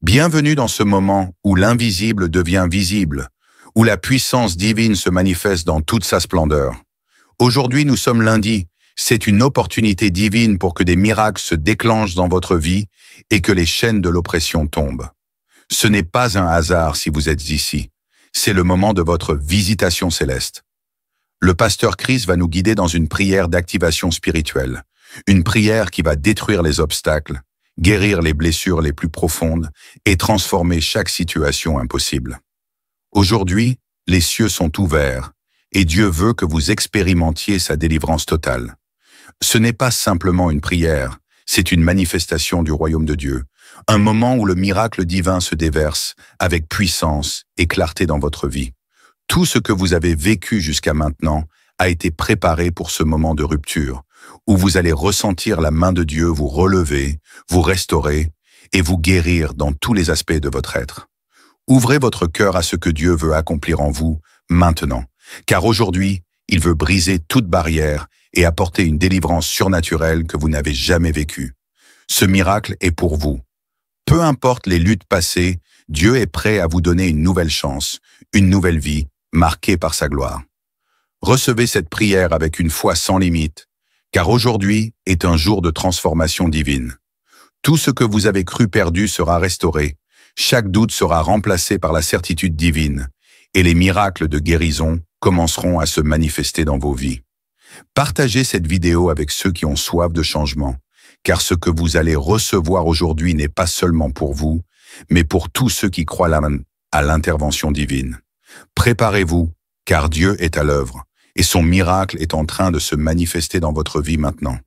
Bienvenue dans ce moment où l'invisible devient visible, où la puissance divine se manifeste dans toute sa splendeur. Aujourd'hui, nous sommes lundi. C'est une opportunité divine pour que des miracles se déclenchent dans votre vie et que les chaînes de l'oppression tombent. Ce n'est pas un hasard si vous êtes ici. C'est le moment de votre visitation céleste. Le pasteur Chris va nous guider dans une prière d'activation spirituelle. Une prière qui va détruire les obstacles, guérir les blessures les plus profondes et transformer chaque situation impossible. Aujourd'hui, les cieux sont ouverts et Dieu veut que vous expérimentiez sa délivrance totale. Ce n'est pas simplement une prière, c'est une manifestation du royaume de Dieu, un moment où le miracle divin se déverse avec puissance et clarté dans votre vie. Tout ce que vous avez vécu jusqu'à maintenant a été préparé pour ce moment de rupture, où vous allez ressentir la main de Dieu vous relever, vous restaurer et vous guérir dans tous les aspects de votre être. Ouvrez votre cœur à ce que Dieu veut accomplir en vous maintenant, car aujourd'hui, il veut briser toute barrière et apporter une délivrance surnaturelle que vous n'avez jamais vécue. Ce miracle est pour vous. Peu importe les luttes passées, Dieu est prêt à vous donner une nouvelle chance, une nouvelle vie, marquée par sa gloire. Recevez cette prière avec une foi sans limite, car aujourd'hui est un jour de transformation divine. Tout ce que vous avez cru perdu sera restauré, chaque doute sera remplacé par la certitude divine, et les miracles de guérison commenceront à se manifester dans vos vies. Partagez cette vidéo avec ceux qui ont soif de changement, car ce que vous allez recevoir aujourd'hui n'est pas seulement pour vous, mais pour tous ceux qui croient à l'intervention divine. Préparez-vous, car Dieu est à l'œuvre, et son miracle est en train de se manifester dans votre vie maintenant.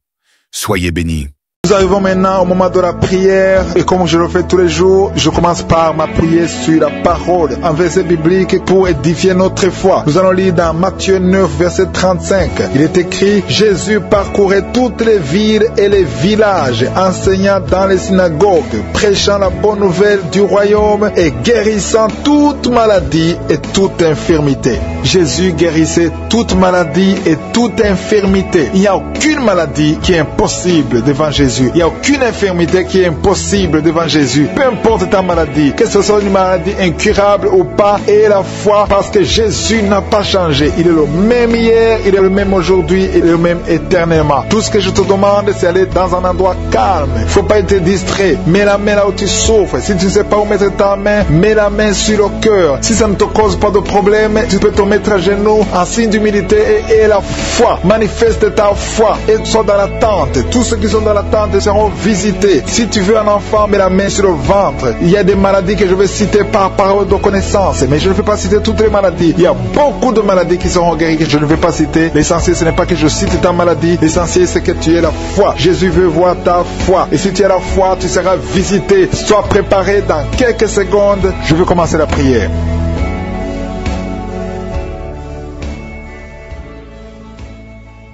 Soyez bénis. Nous arrivons maintenant au moment de la prière et comme je le fais tous les jours, je commence par ma prière sur la parole, un verset biblique pour édifier notre foi. Nous allons lire dans Matthieu 9, verset 35. Il est écrit: Jésus parcourait toutes les villes et les villages, enseignant dans les synagogues, prêchant la bonne nouvelle du royaume et guérissant toute maladie et toute infirmité. Jésus guérissait toute maladie et toute infirmité. Il n'y a aucune maladie qui est impossible devant Jésus. Il n'y a aucune infirmité qui est impossible devant Jésus. Peu importe ta maladie, que ce soit une maladie incurable ou pas, et la foi, parce que Jésus n'a pas changé. Il est le même hier, il est le même aujourd'hui, il est le même éternellement. Tout ce que je te demande, c'est d'aller dans un endroit calme. Il ne faut pas être distrait. Mets la main là où tu souffres. Si tu ne sais pas où mettre ta main, mets la main sur le cœur. Si ça ne te cause pas de problème, tu peux te mettre à genoux en signe d'humilité et la foi. Manifeste ta foi et sois dans l'attente. Tous ceux qui sont dans l'attente seront visités. Si tu veux un enfant, mets la main sur le ventre. Il y a des maladies que je vais citer par parole de connaissance, mais je ne vais pas citer toutes les maladies. Il y a beaucoup de maladies qui seront guéries que je ne vais pas citer. L'essentiel, ce n'est pas que je cite ta maladie. L'essentiel, c'est que tu aies la foi. Jésus veut voir ta foi. Et si tu as la foi, tu seras visité. Sois préparé dans quelques secondes. Je vais commencer la prière.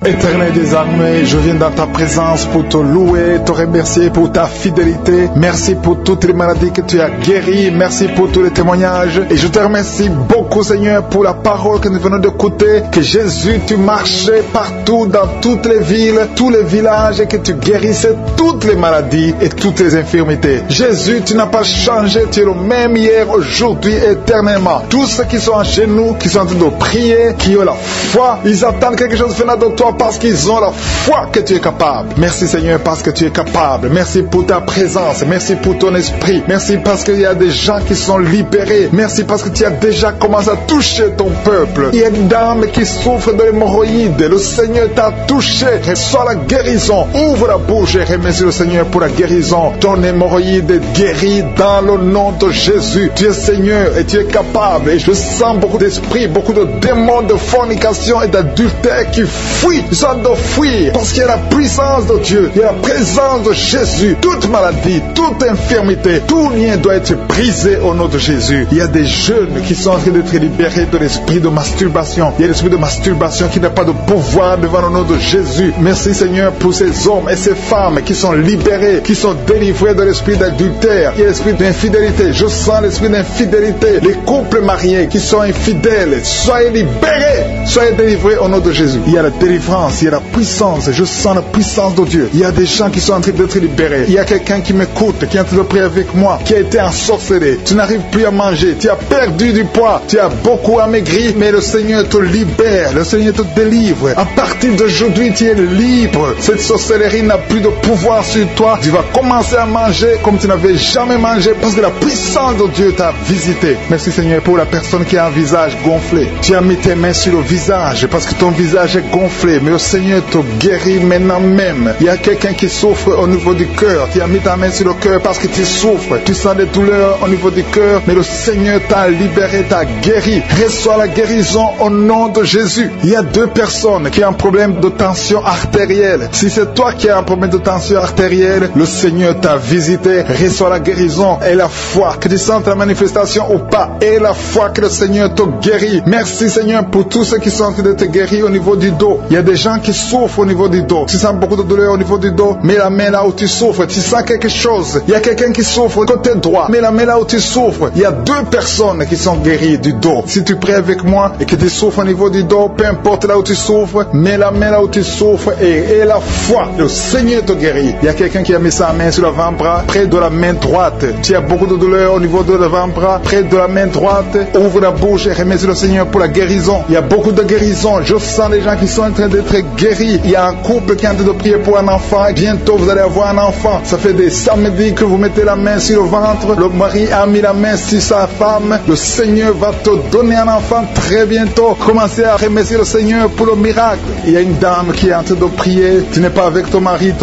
Éternel des armées, je viens dans ta présence pour te louer, te remercier pour ta fidélité. Merci pour toutes les maladies que tu as guéries. Merci pour tous les témoignages. Et je te remercie beaucoup, Seigneur, pour la parole que nous venons d'écouter. Que Jésus, tu marchais partout dans toutes les villes, tous les villages et que tu guérissais toutes les maladies et toutes les infirmités. Jésus, tu n'as pas changé. Tu es le même hier, aujourd'hui, éternellement. Tous ceux qui sont en genoux, qui sont en train de prier, qui ont la foi, ils attendent quelque chose venant de toi, parce qu'ils ont la foi que tu es capable. Merci Seigneur parce que tu es capable. Merci pour ta présence. Merci pour ton esprit. Merci parce qu'il y a des gens qui sont libérés. Merci parce que tu as déjà commencé à toucher ton peuple. Il y a une dame qui souffre de l'hémorroïde. Le Seigneur t'a touché. Reçois la guérison. Ouvre la bouche et remercie le Seigneur pour la guérison. Ton hémorroïde est guérie dans le nom de Jésus. Tu es Seigneur et tu es capable. Et je sens beaucoup d'esprits, beaucoup de démons de fornication et d'adultère qui fuient. Ils ont de fuir parce qu'il y a la puissance de Dieu, il y a la présence de Jésus. Toute maladie, toute infirmité, tout lien doit être brisé au nom de Jésus. Il y a des jeunes qui sont en train d'être libérés de l'esprit de masturbation. Il y a l'esprit de masturbation qui n'a pas de pouvoir devant le nom de Jésus. Merci Seigneur pour ces hommes et ces femmes qui sont libérés, qui sont délivrés de l'esprit d'adultère. Il y a l'esprit d'infidélité. Je sens l'esprit d'infidélité. Les couples mariés qui sont infidèles, soyez libérés, soyez délivrés au nom de Jésus. Il y a la délivrance délivrance, il y a la puissance, je sens la puissance de Dieu. Il y a des gens qui sont en train d'être libérés. Il y a quelqu'un qui m'écoute, qui est en train de prier avec moi, qui a été ensorcelé. Tu n'arrives plus à manger, tu as perdu du poids, tu as beaucoup amaigri, mais le Seigneur te libère, le Seigneur te délivre. À partir d'aujourd'hui, tu es libre. Cette sorcellerie n'a plus de pouvoir sur toi. Tu vas commencer à manger comme tu n'avais jamais mangé parce que la puissance de Dieu t'a visité. Merci Seigneur pour la personne qui a un visage gonflé. Tu as mis tes mains sur le visage parce que ton visage est gonflé, mais le Seigneur te guérit maintenant même. Il y a quelqu'un qui souffre au niveau du cœur. Tu as mis ta main sur le cœur parce que tu souffres. Tu sens des douleurs au niveau du cœur, mais le Seigneur t'a libéré, t'a guéri. Reçois la guérison au nom de Jésus. Il y a 2 personnes qui ont un problème de tension artérielle. Si c'est toi qui as un problème de tension artérielle, le Seigneur t'a visité. Reçois la guérison et la foi. Que tu sentes la manifestation ou pas, et la foi que le Seigneur te guérit. Merci Seigneur pour tous ceux qui sont en train de te guérir au niveau du dos. Il y a des gens qui souffrent au niveau du dos. Tu sens beaucoup de douleur au niveau du dos. Mets la main là où tu souffres. Tu sens quelque chose. Il y a quelqu'un qui souffre côté droit. Mets la main là où tu souffres. Il y a 2 personnes qui sont guéries du dos. Si tu pries avec moi et que tu souffres au niveau du dos, peu importe là où tu souffres, mets la main là où tu souffres et la foi. Le Seigneur te guérit. Il y a quelqu'un qui a mis sa main sur l'avant-bras, près de la main droite. Tu as beaucoup de douleur au niveau de l'avant-bras, près de la main droite. Ouvre la bouche et remercie le Seigneur pour la guérison. Il y a beaucoup de guérison. Je sens les gens qui sont en train d'être guéris. Il y a un couple qui est en train de prier pour un enfant. Et bientôt vous allez avoir un enfant. Ça fait des samedis que vous mettez la main sur le ventre. Le mari a mis la main sur sa femme. Le Seigneur va te donner un enfant très bientôt. Commencez à remercier le Seigneur pour le miracle. Il y a une dame qui est en train de prier. Tu n'es pas avec ton mari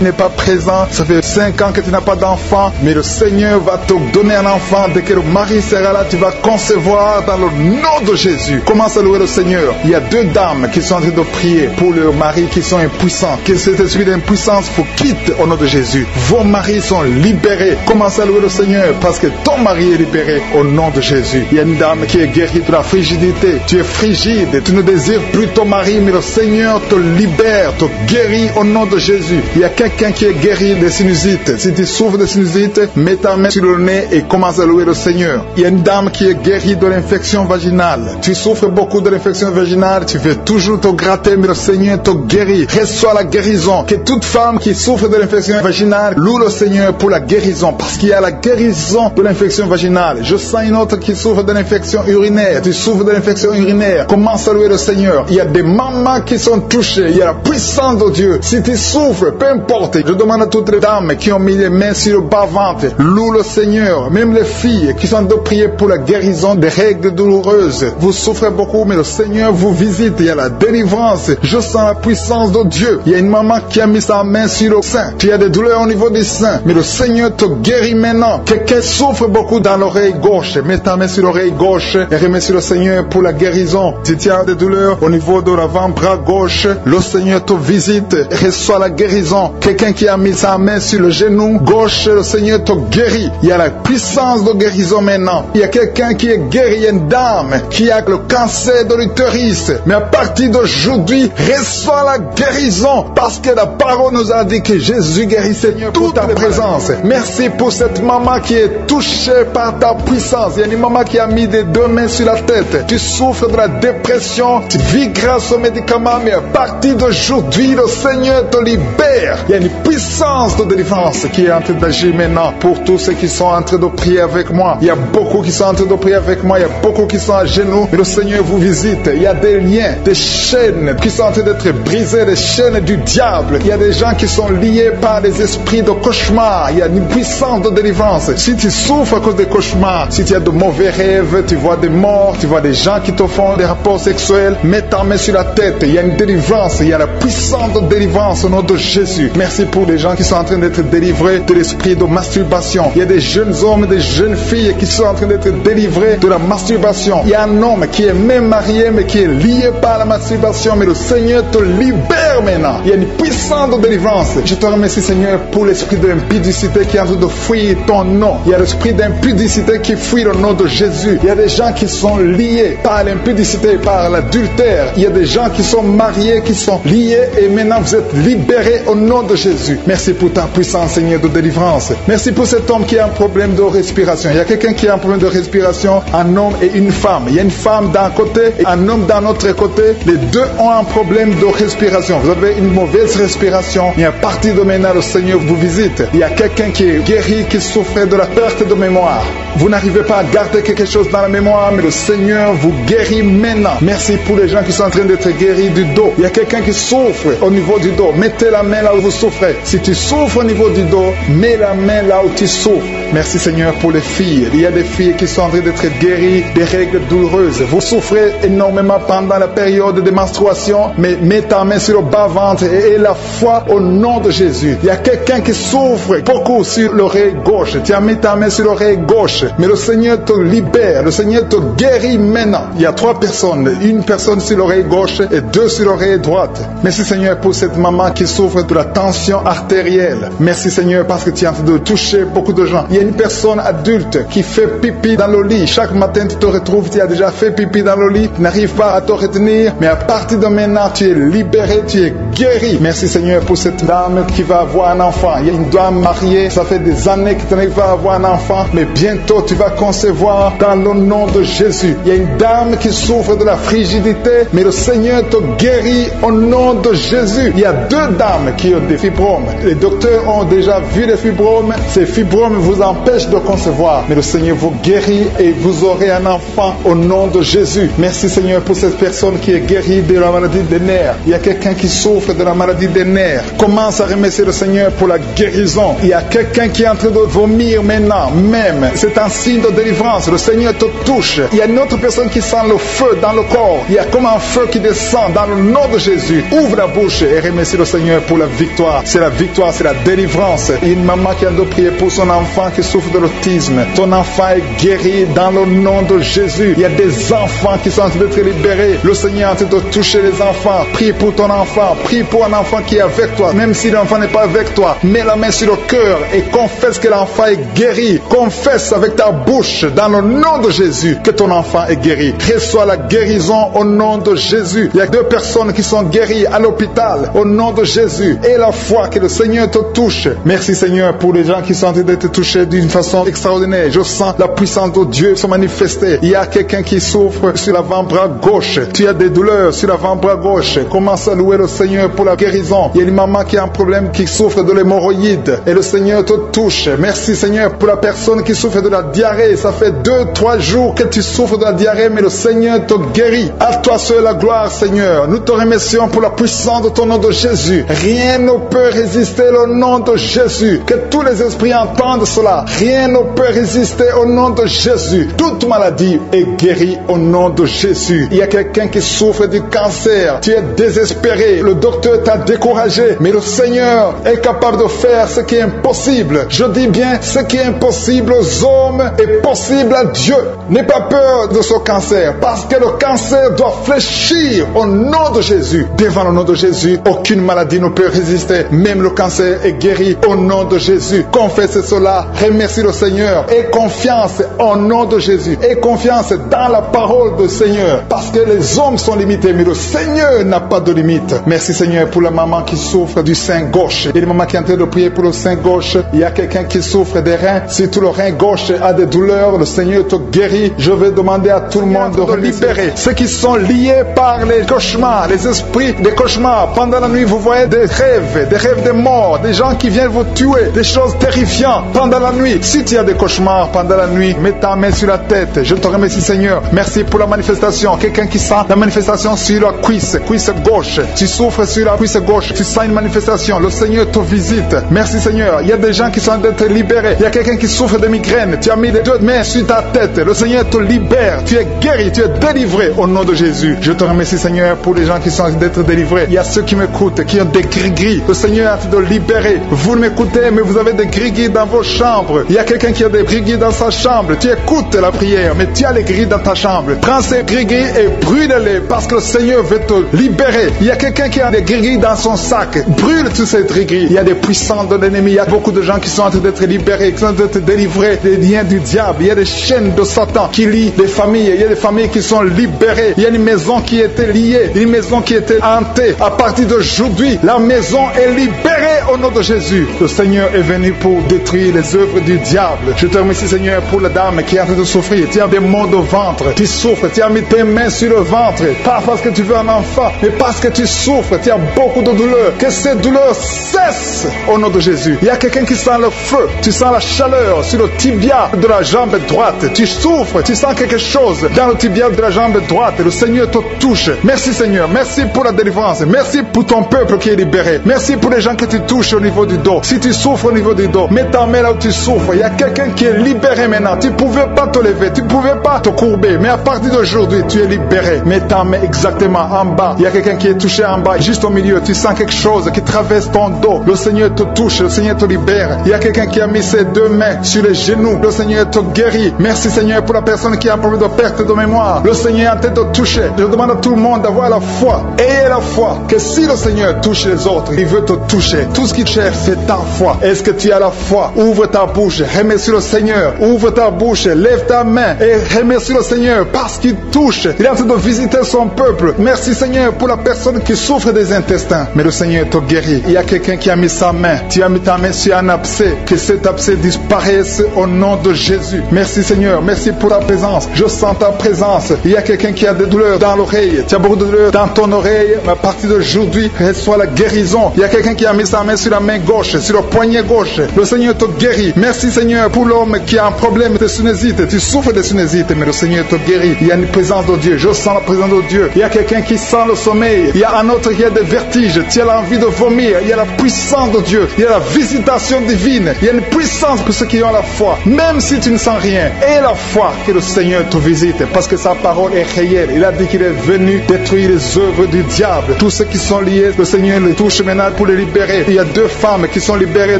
n'est pas présent. Ça fait 5 ans que tu n'as pas d'enfant. Mais le Seigneur va te donner un enfant. Dès que le mari sera là, tu vas concevoir dans le nom de Jésus. Commence à louer le Seigneur. Il y a 2 dames qui sont en train de prier pour leurs maris qui sont impuissants. Que cet esprit d'impuissance vous quitte au nom de Jésus. Vos maris sont libérés. Commence à louer le Seigneur parce que ton mari est libéré au nom de Jésus. Il y a une dame qui est guérie de la frigidité. Tu es frigide. Tu ne désires plus ton mari, mais le Seigneur te libère, te guérit au nom de Jésus. Il y a quelqu'un qui est guéri des sinusites. Si tu souffres de sinusite, mets ta main sur le nez et commence à louer le Seigneur. Il y a une dame qui est guérie de l'infection vaginale. Tu souffres beaucoup de l'infection vaginale, tu veux toujours te gratter, mais le Seigneur te guérit. Reçois la guérison. Que toute femme qui souffre de l'infection vaginale loue le Seigneur pour la guérison, parce qu'il y a la guérison de l'infection vaginale. Je sens une autre qui souffre de l'infection urinaire. Tu souffres de l'infection urinaire. Commence à louer le Seigneur. Il y a des mamans qui sont touchées. Il y a la puissance de Dieu. Si tu souffres, peu importe. Je demande à toutes les dames qui ont mis les mains sur le bas-ventre, loue le Seigneur. Même les filles qui sont de prier pour la guérison des règles douloureuses. Vous souffrez beaucoup, mais le Seigneur vous visite. Il y a la délivrance. Je sens la puissance de Dieu. Il y a une maman qui a mis sa main sur le sein. Tu as des douleurs au niveau du sein, mais le Seigneur te guérit maintenant. Quelqu'un souffre beaucoup dans l'oreille gauche. Mets ta main sur l'oreille gauche et remercie le Seigneur pour la guérison. Si tu as des douleurs au niveau de l'avant-bras gauche, le Seigneur te visite. Reçois la guérison. Quelqu'un qui a mis sa main sur le genou gauche, le Seigneur te guérit. Il y a la puissance de guérison maintenant. Il y a quelqu'un qui est guéri. Il y a une dame qui a le cancer de l'utérus. Mais à partir d'aujourd'hui, reçois la guérison, parce que la parole nous a dit que Jésus guérit. Seigneur, pour ta présence. Merci pour cette maman qui est touchée par ta puissance. Il y a une maman qui a mis des 2 mains sur la tête. Tu souffres de la dépression, tu vis grâce aux médicaments, mais à partir d'aujourd'hui, le Seigneur te libère. Il y a une puissance de délivrance qui est en train d'agir maintenant pour tous ceux qui sont en train de prier avec moi. Il y a beaucoup qui sont en train de prier avec moi. Il y a beaucoup qui sont à genoux, mais le Seigneur vous visite. Il y a des liens, des chaînes qui sont en train d'être brisées, des chaînes du diable. Il y a des gens qui sont liés par des esprits de cauchemar. Il y a une puissance de délivrance. Si tu souffres à cause des cauchemars, si tu as de mauvais rêves, tu vois des morts, tu vois des gens qui te font des rapports sexuels, mets ta main sur la tête. Il y a une délivrance. Il y a la puissance de délivrance au nom de Jésus. Merci pour les gens qui sont en train d'être délivrés de l'esprit de masturbation. Il y a des jeunes hommes, des jeunes filles qui sont en train d'être délivrés de la masturbation. Il y a un homme qui est même marié, mais qui est lié par la masturbation, mais le Seigneur te libère maintenant. Il y a une puissance de délivrance. Je te remercie, Seigneur, pour l'esprit de l'impudicité qui est en train de fuir ton nom. Il y a l'esprit d'impudicité qui fuit le nom de Jésus. Il y a des gens qui sont liés par l'impudicité, par l'adultère. Il y a des gens qui sont mariés, qui sont liés, et maintenant vous êtes libérés au nom de Jésus. Merci pour ta puissance, Seigneur, de délivrance. Merci pour cet homme qui a un problème de respiration. Il y a quelqu'un qui a un problème de respiration, un homme et une femme. Il y a une femme d'un côté et un homme d'un autre côté. Les deux ont un problème problème de respiration, vous avez une mauvaise respiration, et à partir de maintenant, le Seigneur vous visite. Il y a quelqu'un qui est guéri, qui souffrait de la perte de mémoire. Vous n'arrivez pas à garder quelque chose dans la mémoire, mais le Seigneur vous guérit maintenant. Merci pour les gens qui sont en train d'être guéris du dos. Il y a quelqu'un qui souffre au niveau du dos. Mettez la main là où vous souffrez. Si tu souffres au niveau du dos, mets la main là où tu souffres. Merci Seigneur pour les filles. Il y a des filles qui sont en train d'être guéries des règles douloureuses. Vous souffrez énormément pendant la période de menstruation, mais mets ta main sur le bas-ventre et la foi au nom de Jésus. Il y a quelqu'un qui souffre beaucoup sur l'oreille gauche. Tu as mis ta main sur l'oreille gauche, mais le Seigneur te libère. Le Seigneur te guérit maintenant. Il y a 3 personnes. Une personne sur l'oreille gauche et 2 sur l'oreille droite. Merci Seigneur pour cette maman qui souffre de la tension artérielle. Merci Seigneur parce que tu es en train de toucher beaucoup de gens. Il y a une personne adulte qui fait pipi dans le lit. Chaque matin tu te retrouves, tu as déjà fait pipi dans le lit, tu n'arrives pas à te retenir, mais à partir de maintenant tu es libéré, tu es guéri. Merci Seigneur pour cette dame qui va avoir un enfant. Il y a une dame mariée, ça fait des années que tu n'arrives pas à avoir un enfant, mais bientôt tu vas concevoir dans le nom de Jésus. Il y a une dame qui souffre de la frigidité, mais le Seigneur te guérit au nom de Jésus. Il y a 2 dames qui ont des fibromes. Les docteurs ont déjà vu les fibromes. Ces fibromes vous empêchent de concevoir, mais le Seigneur vous guérit et vous aurez un enfant au nom de Jésus. Merci Seigneur pour cette personne qui est guérie de la maladie des nerfs. Il y a quelqu'un qui souffre de la maladie des nerfs. Commence à remercier le Seigneur pour la guérison. Il y a quelqu'un qui est en train de vomir maintenant, même. C'est un signe de délivrance. Le Seigneur te touche. Il y a une autre personne qui sent le feu dans le corps. Il y a comme un feu qui descend dans le nom de Jésus. Ouvre la bouche et remercie le Seigneur pour la victoire. C'est la victoire, c'est la délivrance. Il y a une maman qui a de prier pour son enfant qui souffre de l'autisme. Ton enfant est guéri dans le nom de Jésus. Il y a des enfants qui sont en train d'être libérés. Le Seigneur est en train de toucher les enfants. Prie pour ton enfant. Prie pour un enfant qui est avec toi. Même si l'enfant n'est pas avec toi, mets la main sur le cœur et confesse que l'enfant est guéri. Confesse avec ta bouche dans le nom de Jésus que ton enfant est guéri. Reçois la guérison au nom de Jésus. Il y a 2 personnes qui sont guéries à l'hôpital au nom de Jésus. Et la foi que le Seigneur te touche. Merci Seigneur pour les gens qui sont en train d'être touchés d'une façon extraordinaire. Je sens la puissance de Dieu se manifester. Il y a quelqu'un qui souffre sur l'avant-bras gauche. Tu as des douleurs sur l'avant-bras gauche. Commence à louer le Seigneur pour la guérison. Il y a une maman qui a un problème, qui souffre de l'hémorroïde. Et le Seigneur te touche. Merci Seigneur pour la personne qui souffre de la diarrhée. Ça fait 2-3 jours que tu souffres de la diarrhée, mais le Seigneur te guérit. À toi seul la gloire Seigneur. Nous te remercions pour la puissance de ton nom de Jésus. Rien ne peut résister au nom de Jésus. Que tous les esprits entendent cela. Rien ne peut résister au nom de Jésus. Toute maladie est guérie au nom de Jésus. Il y a quelqu'un qui souffre du cancer. Tu es désespéré. Le docteur t'a découragé. Mais le Seigneur est capable de faire ce qui est impossible. Je dis bien, ce qui est impossible aux hommes est possible à Dieu. N'aie pas peur de ce cancer. Parce que le cancer doit fléchir au nom de Jésus. Devant le nom de Jésus, aucune maladie ne peut résister. Même le cancer est guéri au nom de Jésus. Confesse cela. Remercie le Seigneur. Aie confiance au nom de Jésus. Aie confiance dans la parole du Seigneur. Parce que les hommes sont limités, mais le Seigneur n'a pas de limite. Merci Seigneur pour la maman qui souffre du sein gauche. Et la maman qui est en train de prier pour le sein gauche. Il y a quelqu'un qui souffre des reins. Si tout le rein gauche a des douleurs, le Seigneur te guérit. Je vais demander à tout le monde de libérer ceux qui sont liés par les cauchemars, les esprits des cauchemars. Pendant la nuit, vous voyez des rêves de mort, des gens qui viennent vous tuer, des choses terrifiantes pendant la nuit. Si tu as des cauchemars pendant la nuit, mets ta main sur la tête. Je te remercie Seigneur. Merci pour la manifestation. Quelqu'un qui sent la manifestation sur la cuisse gauche. Tu souffres sur la cuisse gauche. Tu sens une manifestation. Le Seigneur te visite. Merci Seigneur. Il y a des gens qui sont en train d'être libérés. Il y a quelqu'un qui souffre de migraine. Tu as mis les 2 mains sur ta tête. Le Seigneur te libère. Tu es guéri. Tu es délivré au nom de Jésus. Je te remercie Seigneur pour les gens qui sont en train d'être délivrés. Il y a ceux qui m'écoutent, qui ont des gris-gris. Le Seigneur a fait de libérer. Vous m'écoutez, mais vous avez des gris-gris dans vos chambres. Il y a quelqu'un qui a des gris-gris dans sa chambre. Tu écoutes la prière, mais tu as les gris dans ta chambre. Prends ces gris-gris et brûle-les parce que le Seigneur veut te libérer. Il y a quelqu'un qui a des gris-gris dans son sac. Brûle tous ces gris-gris. Il y a des puissants de l'ennemi. Il y a beaucoup de gens qui sont en train d'être libérés, qui sont en train d'être délivrés des liens du diable. Il y a des chaînes de Satan qui lient les familles. Il y a des familles qui sont libérées. Il y a une maison qui était liée, une maison qui était hantée. À partir d'aujourd'hui, la maison est libérée au nom de Jésus. Le Seigneur est venu pour détruire les œuvres œuvres du diable. Je te remercie, Seigneur, pour la dame qui est en train de souffrir. Tu as des maux de ventre, tu souffres, tu as mis tes mains sur le ventre, pas parce que tu veux un enfant, mais parce que tu souffres, tu as beaucoup de douleurs. Que ces douleurs cessent au nom de Jésus. Il y a quelqu'un qui sent le feu, tu sens la chaleur sur le tibia de la jambe droite. Tu souffres, tu sens quelque chose dans le tibia de la jambe droite. Le Seigneur te touche. Merci Seigneur, merci pour la délivrance. Merci pour ton peuple qui est libéré. Merci pour les gens que tu touches au niveau du dos. Si tu souffres au niveau du dos, mets ta main là où tu souffres. Il y a quelqu'un qui est libéré maintenant. Tu ne pouvais pas te lever, tu ne pouvais pas te courber, mais à partir d'aujourd'hui, tu es libéré. Mets ta main exactement en bas. Il y a quelqu'un qui est touché en bas, juste au milieu. Tu sens quelque chose qui traverse ton dos. Le Seigneur te touche, le Seigneur te libère. Il y a quelqu'un qui a mis ses deux mains sur les genoux. Le Seigneur te guérit. Merci Seigneur pour la personne qui a un problème de perte de mémoire. Le Seigneur est en train de te toucher. Je demande à tout le monde d'avoir la foi. Ayez la foi que si le Seigneur touche les autres, il veut te toucher. Tout ce qu'il cherche, c'est ta foi. Est-ce que tu as la foi? Ouvre ta bouche, remercie le Seigneur. Ouvre ta bouche, lève ta main et remercie le Seigneur parce qu'il touche. Il est en train de visiter son peuple. Merci Seigneur pour la personne qui souffre des intestins. Mais le Seigneur te guérit. Il y a quelqu'un qui a mis sa main. Tu as mis ta main sur un abcès. Que cet abcès disparaisse au nom de Jésus. Merci Seigneur. Merci pour ta présence. Je sens ta présence. Il y a quelqu'un qui a des douleurs dans l'oreille. Tu as beaucoup de douleurs dans ton oreille. Mais à partir d'aujourd'hui, reçois la guérison. Il y a quelqu'un qui a mis sa main sur la main gauche, sur le poignet gauche. Le Seigneur te guérit. Merci Seigneur pour l'homme qui a un problème de sinusite. Tu souffres de sinusite, mais le Seigneur te guérit. Il y a une présence de Dieu. Je sens la présence de Dieu. Il y a quelqu'un qui sent le sommeil. Il y a un autre qui a des vertiges. Tu as l'envie de vomir. Il y a la puissance de Dieu. Il y a la visitation divine. Il y a une puissance pour ceux qui ont la foi. Même si tu ne sens rien, aie la foi que le Seigneur te visite parce que sa parole est réelle. Il a dit qu'il est venu détruire les œuvres du diable. Tous ceux qui sont liés, le Seigneur les touche maintenant pour les libérer. Il y a 2 femmes qui sont libérées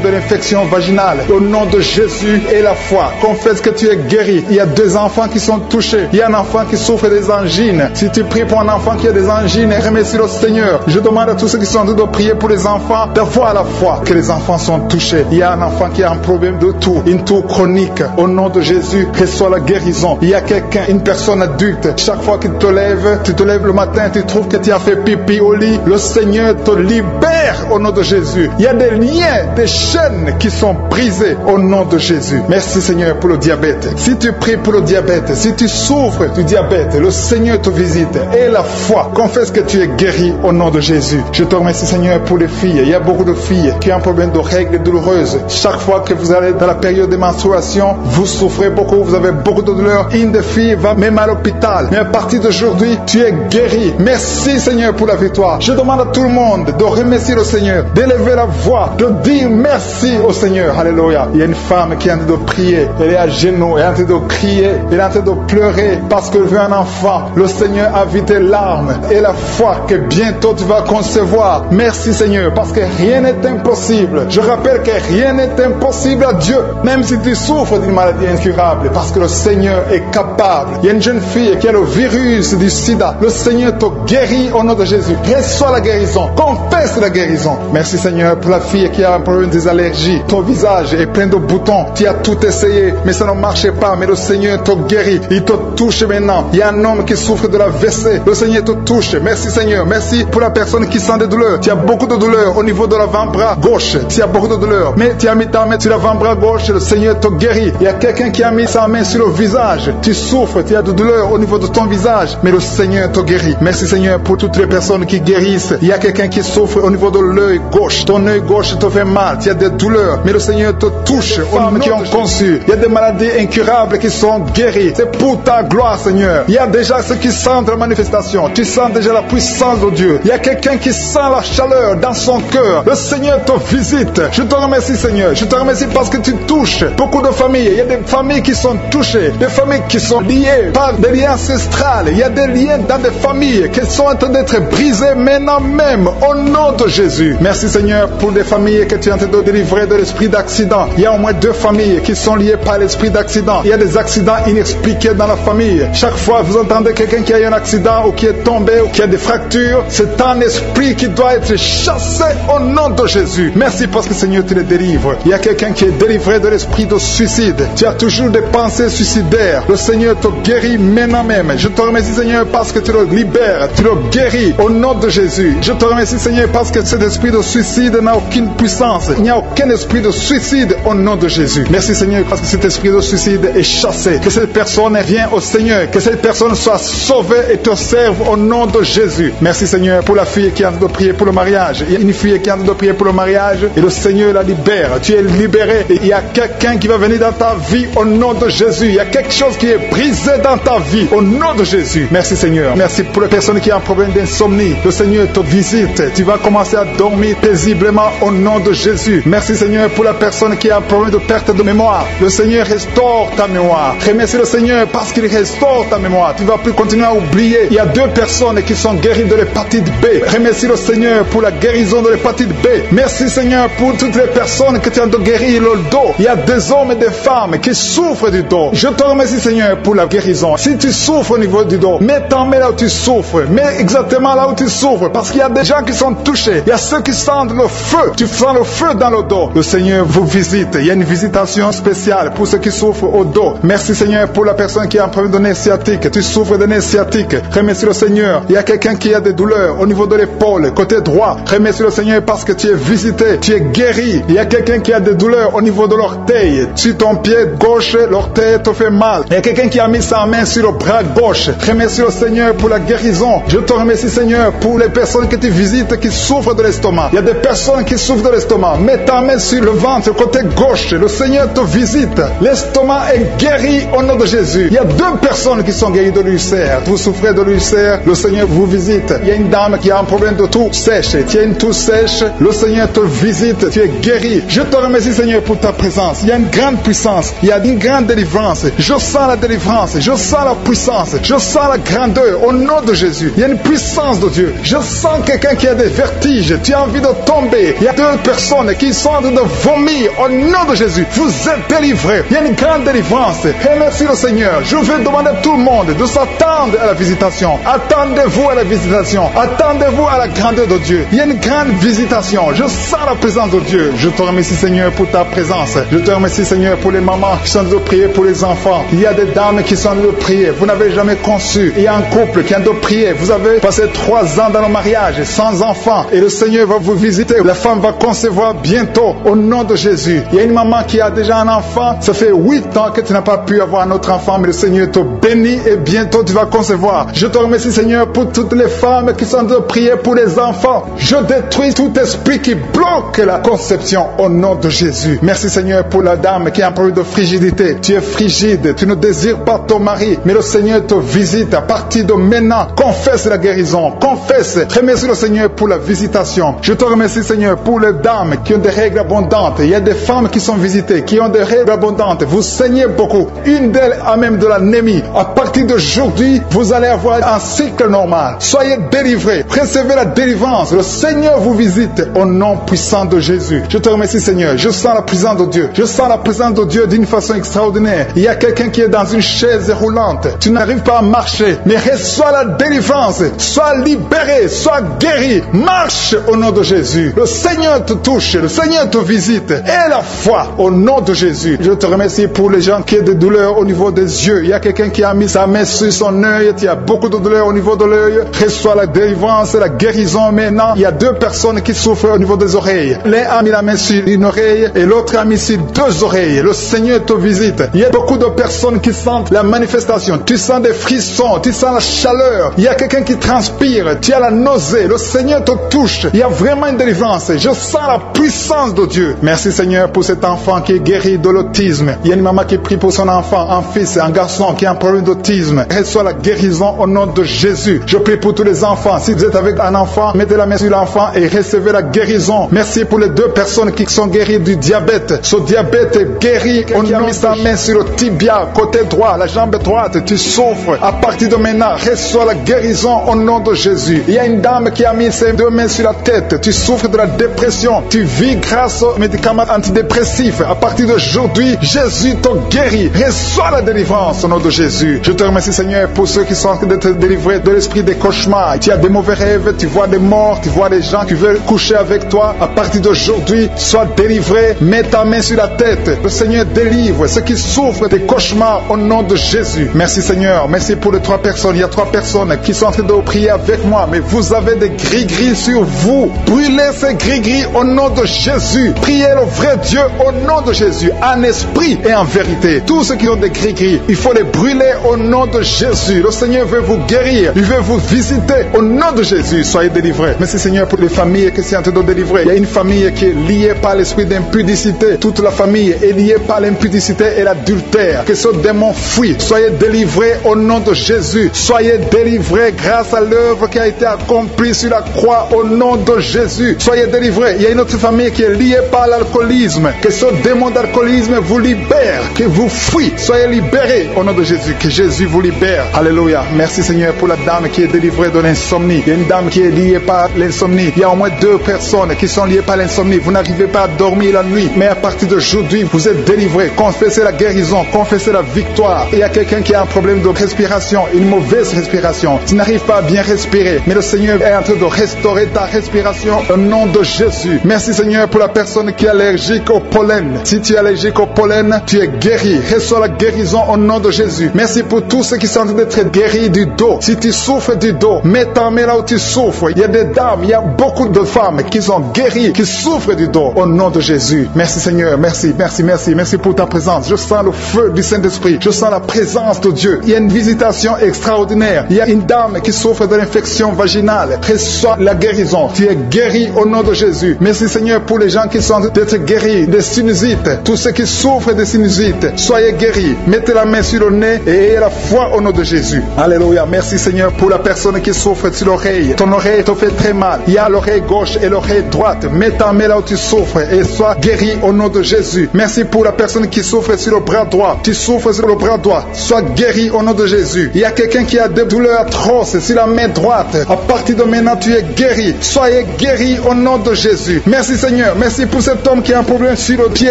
de l'infection vaginale. Au nom de Jésus et la foi, confesse que tu es guéri. Il y a 2 enfants qui sont touchés. Il y a un enfant qui souffre des angines. Si tu pries pour un enfant qui a des angines, remercie le Seigneur. Je demande à tous ceux qui sont en train de prier pour les enfants d'avoir la foi que les enfants sont touchés. Il y a un enfant qui a un problème de toux, une toux chronique. Au nom de Jésus, reçois la guérison. Il y a quelqu'un, une personne adulte, chaque fois qu'il te lève, tu te lèves le matin, tu trouves que tu as fait pipi au lit. Le Seigneur te libère au nom de Jésus. Il y a des liens, des chaînes qui sont brisées au nom de Jésus. Merci Seigneur pour le diabète. Si tu pries pour le diabète, si tu souffres du diabète, le Seigneur te visite. Et la foi, confesse que tu es guéri au nom de Jésus. Je te remercie Seigneur pour les filles. Il y a beaucoup de filles qui ont un problème de règles douloureuses. Chaque fois que vous allez dans la période de menstruation, vous souffrez beaucoup, vous avez beaucoup de douleurs. Une des filles va même à l'hôpital. Mais à partir d'aujourd'hui, tu es guéri. Merci Seigneur pour la victoire. Je demande à tout le monde de remercier le Seigneur, d'élever la voix, de dire merci au Seigneur. Alléluia. Il y a une femme qui est en train de prier. Elle est à genoux, elle est en train de crier, elle est en train de pleurer parce qu'elle veut un enfant. Le Seigneur a vu tes larmes et la foi que bientôt tu vas concevoir. Merci Seigneur parce que rien n'est impossible. Je rappelle que rien n'est impossible à Dieu, même si tu souffres d'une maladie incurable, parce que le Seigneur est capable. Il y a une jeune fille qui a le virus du sida. Le Seigneur te guérit au nom de Jésus. Reçois la guérison. Confesse la guérison. Merci Seigneur pour la fille qui a un problème des allergies. Ton visage est plein de boutons. Tu as tout essayé, mais ça ne marchait pas. Mais le Seigneur te guérit. Il te touche maintenant. Il y a un homme qui souffre de la WC. Le Seigneur te touche. Merci Seigneur. Merci pour la personne qui sent des douleurs. Tu as beaucoup de douleurs au niveau de l'avant-bras gauche. Tu as beaucoup de douleurs. Mais tu as mis ta main sur l'avant-bras gauche. Le Seigneur te guérit. Il y a quelqu'un qui a mis sa main sur le visage. Tu souffres. Tu as de douleurs au niveau de ton visage. Mais le Seigneur te guérit. Merci Seigneur pour toutes les personnes qui guérissent. Il y a quelqu'un qui souffre au niveau de l'œil gauche. Ton œil gauche te fait mal. Tu as des douleurs. Mais le Seigneur te touche. Aux femmes qui ont conçu. Il y a des maladies incurables qui sont guéries. C'est pour ta gloire Seigneur. Il y a déjà ceux qui sentent la manifestation. Tu sens déjà la puissance de Dieu. Il y a quelqu'un qui sent la chaleur dans son cœur. Le Seigneur te visite. Je te remercie Seigneur. Je te remercie parce que tu touches beaucoup de familles. Il y a des familles qui sont touchées. Des familles qui sont liées par des liens ancestrales. Il y a des liens dans des familles qui sont en train d'être brisées maintenant même au nom de Jésus. Merci Seigneur pour des familles que tu es en train de délivrer de l'esprit d'accident. Il y a au moins 2 familles qui sont liées par l'esprit d'accident. Il y a des accidents inexpliqués dans la famille. Chaque fois vous entendez quelqu'un qui a eu un accident ou qui est tombé ou qui a des fractures, c'est un esprit qui doit être chassé au nom de Jésus. Merci parce que Seigneur tu les délivres. Il y a quelqu'un qui est délivré de l'esprit de suicide. Tu as toujours des pensées suicidaires. Le Seigneur te guérit maintenant même. Je te remercie Seigneur parce que tu le libères, tu le guéris au nom de Jésus. Je te remercie Seigneur parce que cet esprit de suicide n'a aucune puissance. Il n'y a aucun esprit de suicide au nom de Jésus. Merci Seigneur parce que cet esprit de suicide est chassé. Que cette personne vienne au Seigneur. Que cette personne soit sauvée et te serve au nom de Jésus. Merci Seigneur pour la fille qui est en train de prier pour le mariage. Il y a une fille qui est en train de prier pour le mariage et le Seigneur la libère. Tu es libéré et il y a quelqu'un qui va venir dans ta vie au nom de Jésus. Il y a quelque chose qui est brisé dans ta vie au nom de Jésus. Merci Seigneur. Merci pour les personnes qui ont un problème d'insomnie. Le Seigneur te visite. Tu vas commencer à dormir paisiblement au nom de Jésus. Merci Seigneur pour la personne qui a un problème de perte de mémoire. Le Seigneur restaure ta mémoire. Remercie le Seigneur parce qu'il restaure ta mémoire. Tu ne vas plus continuer à oublier. Il y a 2 personnes qui sont guéries de l'hépatite B. Remercie le Seigneur pour la guérison de l'hépatite B. Merci Seigneur pour toutes les personnes que tu as de guérir le dos. Il y a des hommes et des femmes qui souffrent du dos. Je te remercie Seigneur pour la guérison. Si tu souffres au niveau du dos, mets ta main là où tu souffres. Mets exactement là où tu souffres. Parce qu'il y a des gens qui sont touchés. Il y a ceux qui sentent le feu. Tu sens le feu dans le dos. Le Seigneur vous visite. Il y a une visitation spéciale pour ceux qui souffrent au dos. Merci Seigneur pour la personne qui a un problème de nez sciatique. Tu souffres de nez sciatique. Remercie le Seigneur. Il y a quelqu'un qui a des douleurs au niveau de l'épaule, côté droit. Remercie le Seigneur parce que tu es visité. Tu es guéri. Il y a quelqu'un qui a des douleurs au niveau de l'orteil. Sur ton pied gauche, l'orteil te fait mal. Il y a quelqu'un qui a mis sa main sur le bras gauche. Remercie le Seigneur pour la guérison. Je te remercie Seigneur pour les personnes que tu visites qui souffrent de l'estomac. Il y a des personnes qui souffrent de l'estomac. Mets ta main sur le ventre, côté gauche. Le Seigneur te visite. L'estomac est guéri au nom de Jésus. Il y a 2 personnes qui sont guéries de l'ulcère. Vous souffrez de l'ulcère, le Seigneur vous visite. Il y a une dame qui a un problème de toux sèche. Tu as une toux sèche, le Seigneur te visite. Tu es guéri. Je te remercie Seigneur pour ta présence. Il y a une grande puissance. Il y a une grande délivrance. Je sens la délivrance. Je sens la puissance. Je sens la grandeur au nom de Jésus. Il y a une puissance de Dieu. Je sens quelqu'un qui a des vertiges. Tu as envie de tomber. Il y a 2 personnes qui sont en train de vomir au nom de Jésus. Vous êtes délivrés. Il y a une grande délivrance. Remercie le Seigneur. Je veux demander à tout le monde de s'attendre à la visitation. Attendez-vous à la visitation. Attendez-vous à la grandeur de Dieu. Il y a une grande visitation. Je sens la présence de Dieu. Je te remercie Seigneur pour ta présence. Je te remercie Seigneur pour les mamans qui sont en train de prier pour les enfants. Il y a des dames qui sont en train de prier. Vous n'avez jamais conçu. Il y a un couple qui est en train de prier. Vous avez passé 3 ans dans le mariage sans enfants. Et le Seigneur va vous visiter. La femme va concevoir bientôt au nom de Jésus. Il y a une maman qui a déjà un enfant. Ça fait 8 ans que tu n'as pas pu avoir un autre enfant. Mais le Seigneur te bénit et bientôt tu vas concevoir. Je te remercie Seigneur pour toutes les femmes qui sont en train de prier pour les enfants. Je détruis tout esprit qui bloque la conception au nom de Jésus. Merci Seigneur pour la dame qui a un problème de frigidité. Tu es frigide. Tu ne désires pas ton mari. Mais le Seigneur te visite à partir de maintenant. Confesse la guérison. Confesse. Remercie le Seigneur pour la visitation. Je te remercie Seigneur pour les dames qui ont des règles abondantes. Il y a des femmes qui sont visitées, qui ont des règles abondantes. Vous saignez beaucoup. Une d'elles a même de l'anémie. À partir d'aujourd'hui, vous allez avoir un cycle normal. Soyez délivrés. Recevez la délivrance. Le Seigneur vous visite au nom puissant de Jésus. Je te remercie Seigneur. Je sens la présence de Dieu. Je sens la présence de Dieu d'une façon extraordinaire. Il y a quelqu'un qui est dans une chaise roulante. Tu n'arrives pas à marcher, mais reçois la délivrance. Sois libéré, sois guéri. Marche au nom de Jésus. Le Seigneur te touche. Le Seigneur te visite. Et la foi au nom de Jésus. Je te remercie pour les gens qui ont des douleurs au niveau des yeux. Il y a quelqu'un qui a mis sa main sur son œil. Il y a beaucoup de douleurs au niveau de l'œil. Reçois la délivrance, la guérison maintenant. Il y a 2 personnes qui souffrent au niveau des oreilles. L'un a mis la main sur une oreille et l'autre a mis sur 2 oreilles. Le Seigneur te visite. Il y a beaucoup de personnes qui sentent la manifestation. Tu sens des frissons. Tu sens la chaleur. Il y a quelqu'un qui transpire. Tu as la nausée. Le Seigneur te touche. Il y a vraiment une délivrance. Je sens la puissance de Dieu. Merci Seigneur pour cet enfant qui est guéri de l'autisme. Il y a une maman qui prie pour son enfant, un fils, un garçon qui a un problème d'autisme. Reçois la guérison au nom de Jésus. Je prie pour tous les enfants. Si vous êtes avec un enfant, mettez la main sur l'enfant et recevez la guérison. Merci pour les 2 personnes qui sont guéries du diabète. Ce diabète est guéri. On a mis sa main sur le tibia, côté droit, la jambe droite. Tu souffres. À partir de maintenant, reçois la guérison au nom de Jésus. Il y a une dame qui a mis ses 2 mains sur la tête. Tu souffres de la dépression. Tu vis grâce aux médicaments antidépressifs. À partir d'aujourd'hui, Jésus te guérit. Reçois la délivrance au nom de Jésus. Je te remercie Seigneur pour ceux qui sont en train d'être délivrés de l'esprit des cauchemars. Tu as des mauvais rêves, tu vois des morts, tu vois des gens qui veulent coucher avec toi. À partir d'aujourd'hui, sois délivré. Mets ta main sur la tête. Le Seigneur délivre ceux qui souffrent des cauchemars au nom de Jésus. Merci Seigneur. Merci pour les 3 personnes. Il y a 3 personnes qui sont en train de prier avec moi. Mais vous avez des gris-gris sur vous. Brûlez ces gris-gris au nom de de Jésus. Priez le vrai Dieu au nom de Jésus, en esprit et en vérité. Tous ceux qui ont des gris-gris, il faut les brûler au nom de Jésus. Le Seigneur veut vous guérir, il veut vous visiter au nom de Jésus. Soyez délivrés. Merci Seigneur pour les familles qui sont en train de délivrer. Il y a une famille qui est liée par l'esprit d'impudicité. Toute la famille est liée par l'impudicité et l'adultère. Que ce démon fuit. Soyez délivrés au nom de Jésus. Soyez délivrés grâce à l'œuvre qui a été accomplie sur la croix au nom de Jésus. Soyez délivrés. Il y a une autre famille qui est liée par l'alcoolisme. Que ce démon d'alcoolisme vous libère, que vous fuit. Soyez libérés au nom de Jésus. Que Jésus vous libère. Alléluia. Merci Seigneur pour la dame qui est délivrée de l'insomnie. Il y a une dame qui est liée par l'insomnie. Il y a au moins 2 personnes qui sont liées par l'insomnie. Vous n'arrivez pas à dormir la nuit. Mais à partir d'aujourd'hui, vous êtes délivrés. Confessez la guérison. Confessez la victoire. Il y a quelqu'un qui a un problème de respiration, une mauvaise respiration. Tu n'arrives pas à bien respirer. Mais le Seigneur est en train de restaurer ta respiration au nom de Jésus. Merci Seigneur pour la personne qui est allergique au pollen. Si tu es allergique au pollen, tu es guéri. Reçois la guérison au nom de Jésus. Merci pour tous ceux qui sont en train d'être guéris du dos. Si tu souffres du dos, mets ta main là où tu souffres. Il y a des dames, il y a beaucoup de femmes qui sont guéries, qui souffrent du dos au nom de Jésus. Merci Seigneur, merci, merci, merci, merci pour ta présence. Je sens le feu du Saint-Esprit. Je sens la présence de Dieu. Il y a une visitation extraordinaire. Il y a une dame qui souffre de l'infection vaginale. Reçois la guérison. Tu es guéri au nom de Jésus. Merci Seigneur pour les gens qui sont d'être guéris des sinusites. Tous ceux qui souffrent de sinusites, soyez guéris. Mettez la main sur le nez et ayez la foi au nom de Jésus. Alléluia. Merci Seigneur pour la personne qui souffre sur l'oreille. Ton oreille te fait très mal. Il y a l'oreille gauche et l'oreille droite. Mets ta main là où tu souffres et sois guéri au nom de Jésus. Merci pour la personne qui souffre sur le bras droit. Tu souffres sur le bras droit. Sois guéri au nom de Jésus. Il y a quelqu'un qui a des douleurs atroces sur la main droite. À partir de maintenant, tu es guéri. Soyez guéri au nom de Jésus. Merci Seigneur. Merci pour cet homme qui a un problème sur le pied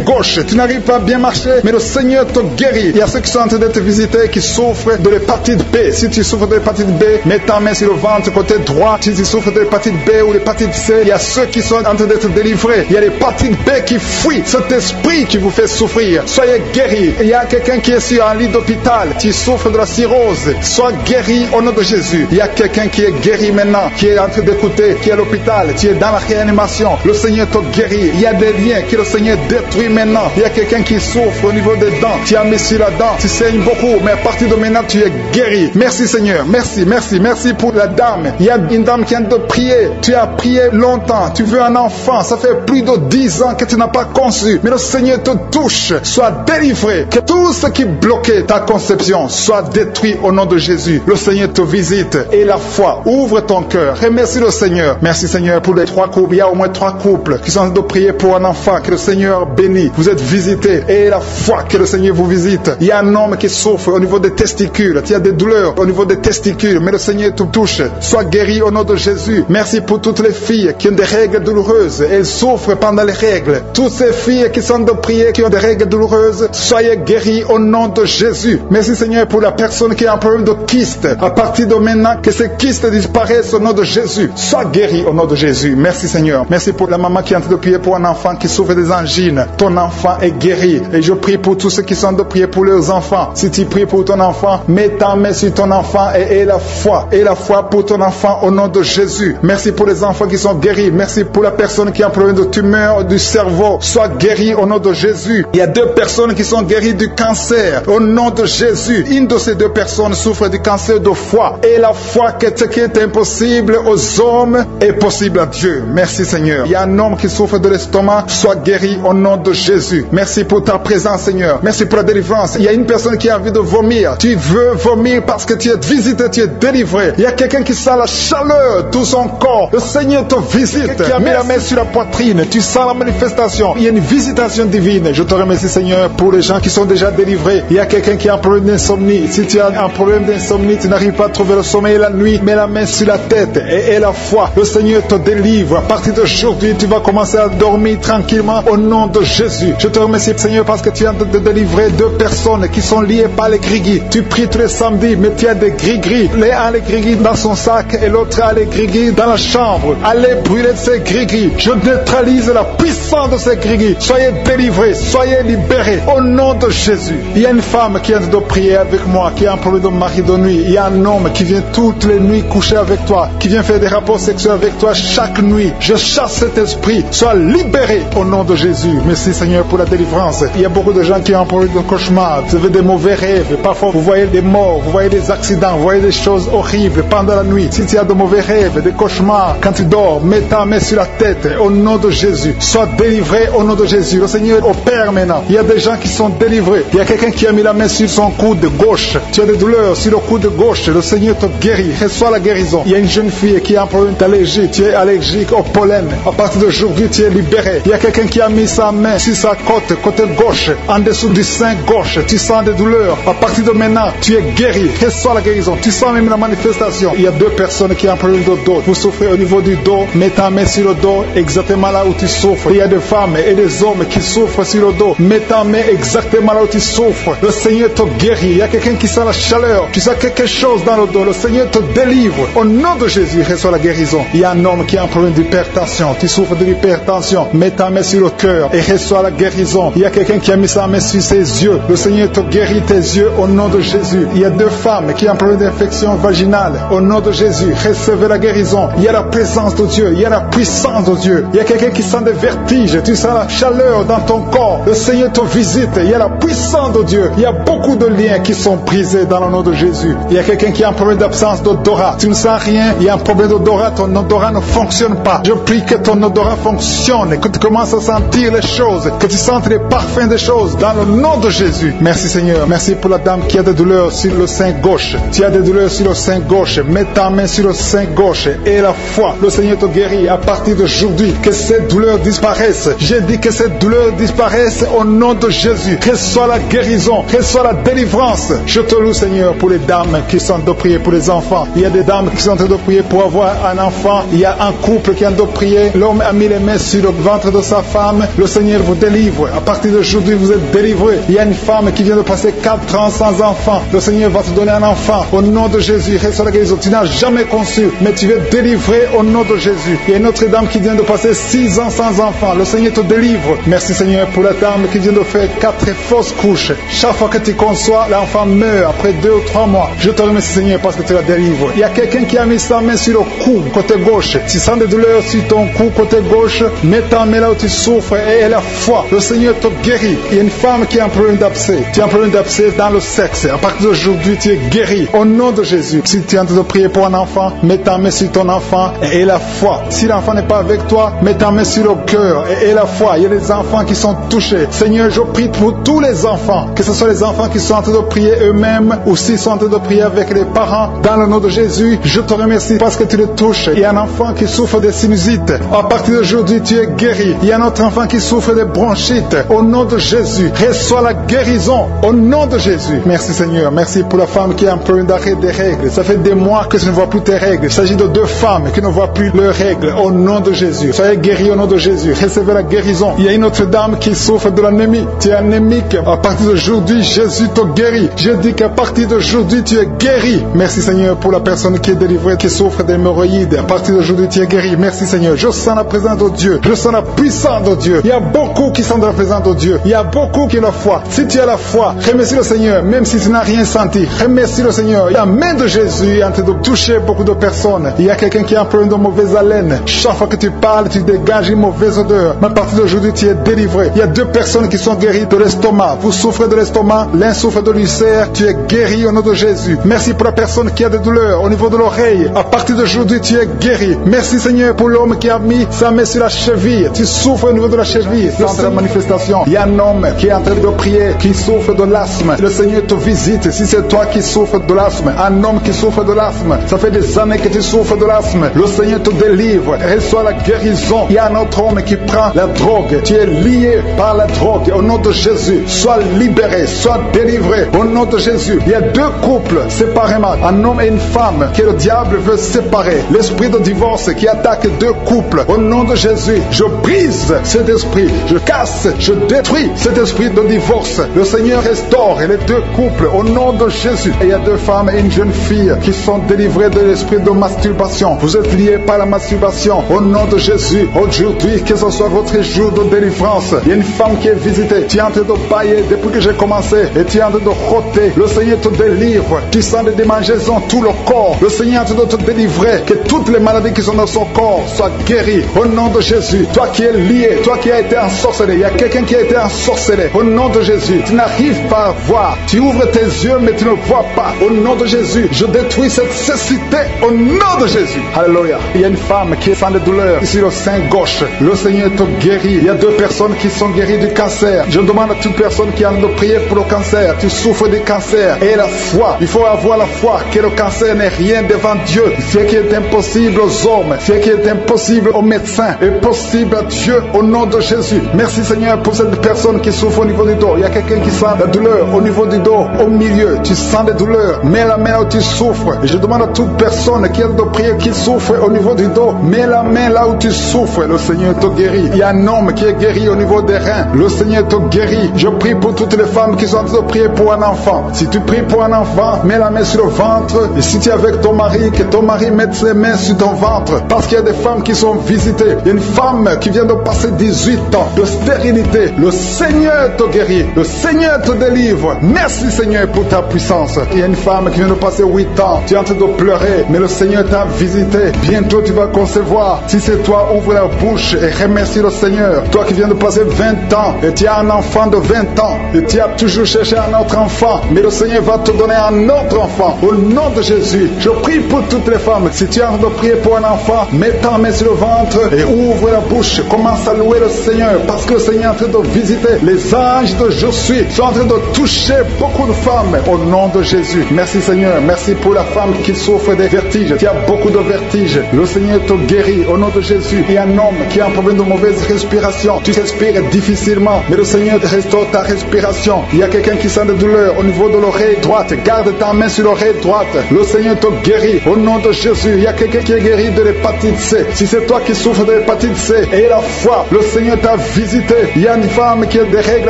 gauche. Tu n'arrives pas à bien marcher, mais le Seigneur te guérit. Il y a ceux qui sont en train d'être visités qui souffrent de l'hépatite B. Si tu souffres de l'hépatite B, mets ta main sur le ventre côté droit. Si tu souffres de l'hépatite B ou l'hépatite C, il y a ceux qui sont en train d'être délivrés. Il y a l'hépatite B qui fuit. Cet esprit qui vous fait souffrir. Soyez guéri. Il y a quelqu'un qui est sur un lit d'hôpital. Tu souffres de la cirrhose. Sois guéri au nom de Jésus. Il y a quelqu'un qui est guéri maintenant, qui est en train d'écouter, qui est à l'hôpital. Tu es dans la réanimation. Le Seigneur te guérit. Il y a des liens que le Seigneur détruit maintenant. Il y a quelqu'un qui souffre au niveau des dents. Tu as mis sur la dent. Tu saignes beaucoup, mais à partir de maintenant, tu es guéri. Merci Seigneur. Merci, merci, merci pour la dame. Il y a une dame qui vient de prier. Tu as prié longtemps. Tu veux un enfant. Ça fait plus de 10 ans que tu n'as pas conçu. Mais le Seigneur te touche. Sois délivré. Que tout ce qui bloquait ta conception soit détruit au nom de Jésus. Le Seigneur te visite. Et la foi. Ouvre ton cœur. Remercie le Seigneur. Merci Seigneur pour les 3 couples. Il y a au moins 3 couples qui sont en train de prier pour un enfant. Que le Seigneur bénit. Vous êtes visités. Et la foi que le Seigneur vous visite. Il y a un homme qui souffre au niveau des testicules. Il y a des douleurs au niveau des testicules. Mais le Seigneur te touche. Sois guéri au nom de Jésus. Merci pour toutes les filles qui ont des règles douloureuses. Elles souffrent pendant les règles. Toutes ces filles qui sont de prier, qui ont des règles douloureuses, soyez guéris au nom de Jésus. Merci Seigneur pour la personne qui a un problème de kyste. À partir de maintenant, que ces kystes disparaissent au nom de Jésus. Sois guéri au nom de Jésus. Merci Seigneur. Merci pour la maman qui est en train de prier pour un enfant qui souffre des angines. Ton enfant est guéri. Et je prie pour tous ceux qui sont de prier pour leurs enfants. Si tu pries pour ton enfant, mets ta main sur ton enfant et aie la foi. Aie la foi pour ton enfant au nom de Jésus. Merci pour les enfants qui sont guéris. Merci pour la personne qui a un problème de tumeur du cerveau. Sois guéri au nom de Jésus. Il y a 2 personnes qui sont guéries du cancer au nom de Jésus. Une de ces 2 personnes souffre du cancer de foie. Et la foi que ce qui est impossible aux hommes est possible à Dieu. Merci Seigneur. Il y a un homme qui souffre de l'estomac. Sois guéri au nom de Jésus. Merci pour ta présence Seigneur. Merci pour la délivrance. Il y a une personne qui a envie de vomir. Tu veux vomir parce que tu es visité, tu es délivré. Il y a quelqu'un qui sent la chaleur de tout son corps. Le Seigneur te visite. Qui a mis la main sur la poitrine. Tu sens la manifestation. Il y a une visitation divine. Je te remercie Seigneur pour les gens qui sont déjà délivrés. Il y a quelqu'un qui a un problème d'insomnie. Si tu as un problème d'insomnie, tu n'arrives pas à trouver le sommeil la nuit, mets la main sur la tête et aie la foi. Le Seigneur te délivre. À partir d'aujourd'hui, tu vas commencer à dormir tranquillement au nom de Jésus. Je te remercie Seigneur parce que tu es en train de délivrer 2 personnes qui sont liées par les gris-gris. Tu pries tous les samedis, mais tu as des gris-gris. L'un a les gris-gris dans son sac et l'autre a les gris-gris dans la chambre. Allez brûler ces gris-gris. Je neutralise la puissance de ces gris-gris. Soyez délivrés, soyez libérés au nom de Jésus. Il y a une femme qui vient de prier avec moi, qui a un problème de mari de nuit. Il y a un homme qui vient toutes les nuits coucher avec toi, qui vient faire des rapports sexuels avec toi chaque nuit. Je chasse cet esprit esprits soient libérés au nom de Jésus. Merci Seigneur pour la délivrance. Il y a beaucoup de gens qui ont parlé de cauchemars, vous avez des mauvais rêves, parfois vous voyez des morts, vous voyez des accidents, vous voyez des choses horribles pendant la nuit. Si tu as de mauvais rêves, des cauchemars, quand tu dors, mets ta main sur la tête au nom de Jésus. Sois délivré au nom de Jésus. Le Seigneur opère maintenant. Il y a des gens qui sont délivrés. Il y a quelqu'un qui a mis la main sur son coude gauche. Tu as des douleurs sur le coude gauche. Le Seigneur te guérit. Reçois la guérison. Il y a une jeune fille qui a un problème d'allergie. Tu es allergique au pollen. À partir d'aujourd'hui, tu es libéré. Il y a quelqu'un qui a mis sa main sur sa côté gauche, en dessous du sein gauche. Tu sens des douleurs. À partir de maintenant, tu es guéri. Reçois la guérison. Tu sens même la manifestation. Il y a deux personnes qui ont un problème de dos. Vous souffrez au niveau du dos. Mets ta main sur le dos, exactement là où tu souffres. Il y a des femmes et des hommes qui souffrent sur le dos. Mets ta main exactement là où tu souffres. Le Seigneur te guérit. Il y a quelqu'un qui sent la chaleur. Tu sens quelque chose dans le dos. Le Seigneur te délivre. Au nom de Jésus, reçois la guérison. Il y a un homme qui a un problème d'hypertension. Tu souffres de l'hypertension. Mets ta main sur le cœur et reçois la guérison. Il y a quelqu'un qui a mis sa main sur ses yeux. Le Seigneur te guérit tes yeux au nom de Jésus. Il y a deux femmes qui ont un problème d'infection vaginale. Au nom de Jésus, recevez la guérison. Il y a la présence de Dieu. Il y a la puissance de Dieu. Il y a quelqu'un qui sent des vertiges. Tu sens la chaleur dans ton corps. Le Seigneur te visite. Il y a la puissance de Dieu. Il y a beaucoup de liens qui sont brisés dans le nom de Jésus. Il y a quelqu'un qui a un problème d'absence d'odorat. Tu ne sens rien. Il y a un problème d'odorat. Ton odorat ne fonctionne pas. Je prie que ton odorat fonctionne. Que tu commences à sentir les choses. Que tu sentes les parfums des choses dans le nom de Jésus. Merci Seigneur. Merci pour la dame qui a des douleurs sur le sein gauche. Tu as des douleurs sur le sein gauche. Mets ta main sur le sein gauche et la foi. Le Seigneur te guérit à partir d'aujourd'hui. Que cette douleur disparaisse. J'ai dit que cette douleur disparaisse au nom de Jésus. Reçois la guérison. Reçois la délivrance. Je te loue Seigneur pour les dames qui sont en train de prier pour les enfants. Il y a des dames qui sont en train de prier pour avoir un enfant. Il y a un couple qui est en train de prier. L'homme a mis les mains sur le ventre de sa femme. Le Seigneur vous délivre. À partir d'aujourd'hui, vous êtes délivrés. Il y a une femme qui vient de passer 4 ans sans enfant. Le Seigneur va te donner un enfant. Au nom de Jésus, reçois la guérison. Tu n'as jamais conçu, mais tu es délivré au nom de Jésus. Il y a une autre dame qui vient de passer 6 ans sans enfant. Le Seigneur te délivre. Merci Seigneur pour la dame qui vient de faire 4 fausses couches. Chaque fois que tu conçois, l'enfant meurt après 2 ou 3 mois. Je te remercie Seigneur parce que tu la délivres. Il y a quelqu'un qui a mis sa main sur le cou, côté gauche. Tu sens des douleurs sur ton cou, côté gauche. Mets ta main là où tu souffres et la foi. Le Seigneur te guérit. Il y a une femme qui a un problème d'abcès. Tu as un problème d'abcès dans le sexe. À partir d'aujourd'hui, tu es guéri. Au nom de Jésus. Si tu es en train de prier pour un enfant, mets ta main sur ton enfant et la foi. Si l'enfant n'est pas avec toi, mets ta main sur le cœur et la foi. Il y a des enfants qui sont touchés. Seigneur, je prie pour tous les enfants. Que ce soit les enfants qui sont en train de prier eux-mêmes ou s'ils sont en train de prier avec les parents. Dans le nom de Jésus, je te remercie parce que tu les touches. Il y a un enfant qui souffre de sinusite. À partir d'aujourd'hui, tu es guéri. Il y a un autre enfant qui souffre de bronchite. Au nom de Jésus, reçois la guérison. Au nom de Jésus. Merci Seigneur. Merci pour la femme qui a un problème d'arrêt des règles. Ça fait des mois que tu ne vois plus tes règles. Il s'agit de 2 femmes qui ne voient plus leurs règles. Au nom de Jésus. Soyez guéris au nom de Jésus. Recevez la guérison. Il y a une autre dame qui souffre de l'anémie. Tu es anémique. À partir d'aujourd'hui, Jésus te guérit. Je dis qu'à partir d'aujourd'hui, tu es guéri. Merci Seigneur pour la personne qui est délivrée, qui souffre d'hémorroïdes. À partir d'aujourd'hui, tu es guéri. Merci Seigneur. Je sens la présence de Dieu. Je sens la puissance de Dieu. Il y a beaucoup qui sont dans la présence de Dieu. Il y a beaucoup qui ont la foi. Si tu as la foi, remercie le Seigneur, même si tu n'as rien senti. Remercie le Seigneur. La main de Jésus est en train de toucher beaucoup de personnes. Il y a quelqu'un qui a un problème de mauvaise haleine. Chaque fois que tu parles, tu dégages une mauvaise odeur. Mais à partir d'aujourd'hui, tu es délivré. Il y a 2 personnes qui sont guéries de l'estomac. Vous souffrez de l'estomac, l'un souffre de l'ulcère. Tu es guéri au nom de Jésus. Merci pour la personne qui a des douleurs au niveau de l'oreille. À partir d'aujourd'hui, tu es guéri. Merci Seigneur pour l'homme qui a mis sa main sur la cheville. Tu souffres au niveau de la cheville. Dans la manifestation, il y a un homme qui est en train de prier, qui souffre de l'asthme. Le Seigneur te visite. Si c'est toi qui souffres de l'asthme, un homme qui souffre de l'asthme, ça fait des années que tu souffres de l'asthme. Le Seigneur te délivre. Reçois la guérison. Il y a un autre homme qui prend la drogue. Tu es lié par la drogue. Au nom de Jésus, sois libéré, sois délivré. Au nom de Jésus, il y a 2 couples séparément, un homme et une femme, que le diable veut séparer. L'esprit de divorce qui attaque 2 couples. Au nom de Jésus, je brise cet esprit. Je casse, je détruis cet esprit de divorce. Le Seigneur restaure les 2 couples au nom de Jésus. Et il y a 2 femmes et une jeune fille qui sont délivrées de l'esprit de masturbation. Vous êtes liés par la masturbation. Au nom de Jésus, aujourd'hui, que ce soit votre jour de délivrance. Il y a une femme qui est visitée. Tu es en train de bailler depuis que j'ai commencé et tu es en train de roter. Le Seigneur te délivre. Tu sens des démangeaisons tout le corps. Le Seigneur est en train de te délivrer. Que toutes les maladies qui sont dans son corps soient guéries. Au nom de Jésus. Toi qui es lié, toi qui as été ensorcelé, il y a quelqu'un qui a été ensorcelé. Au nom de Jésus, tu n'arrives pas à voir. Tu ouvres tes yeux, mais tu ne vois pas. Au nom de Jésus, je détruis cette cécité. Au nom de Jésus. Alléluia. Il y a une femme qui est sans de douleur ici le sein gauche. Le Seigneur te guérit. Il y a 2 personnes qui sont guéries du cancer. Je demande à toute personne qui a de prier pour le cancer. Tu souffres du cancer. Et la foi. Il faut avoir la foi que le cancer n'est rien devant Dieu. Ce qui est impossible aux hommes, ce qui est impossible aux médecins, est possible à Dieu au nom de Jésus. Merci Seigneur pour cette personne qui souffre au niveau du dos. Il y a quelqu'un qui sent la douleur au niveau du dos, au milieu. Tu sens des douleurs. Mets la main où tu souffres. Et je demande à toute personne qui a de prier, qui souffre au niveau du dos, mets la main là où tu souffres. Le Seigneur te guérit. Il y a un homme qui est guéri au niveau des reins. Le Seigneur te guérit. Je prie pour toutes les femmes qui sont en train de prier pour un enfant. Si tu pries pour un enfant, mets la main sur le ventre. Et si tu es avec ton mari, que ton mari mette ses mains sur ton ventre. Parce qu'il y a des femmes qui sont visitées. Il y a une femme qui vient de passer 18 ans de stérilité. Le Seigneur te guérit. Le Seigneur te délivre. Merci Seigneur pour ta puissance. Il y a une femme qui vient de passer 8 ans. Tu es en train de pleurer, mais le Seigneur t'a visité. Bientôt tu vas concevoir. Si c'est toi, ouvre la bouche et remercie le Seigneur. Toi qui viens de passer 20 ans et tu as un enfant de 20 ans et tu as toujours cherché un autre enfant, mais le Seigneur va te donner un autre enfant. Au nom de Jésus, je prie pour toutes les femmes. Si tu es en train de prier pour un enfant, mets ta main sur le ventre et ouvre la bouche. Commence à louer le Seigneur parce que le Seigneur est en train de visiter. Les anges de Je suis sont en train de toucher beaucoup de femmes au nom de Jésus. Merci Seigneur. Merci pour la femme qui souffre des vertiges. Tu as beaucoup de vertiges. Le Seigneur te guérit au nom de Jésus. Il y a un homme qui a un problème de mauvaise respiration. Tu respires difficilement, mais le Seigneur restaure ta respiration. Il y a quelqu'un qui sent de douleur au niveau de l'oreille droite. Garde ta main sur l'oreille droite. Le Seigneur te guérit au nom de Jésus. Il y a quelqu'un qui est guéri de l'hépatite C. Si c'est toi qui souffres de l'hépatite C, et la foi, le Seigneur t'a visité. Il y a une femme qui a des règles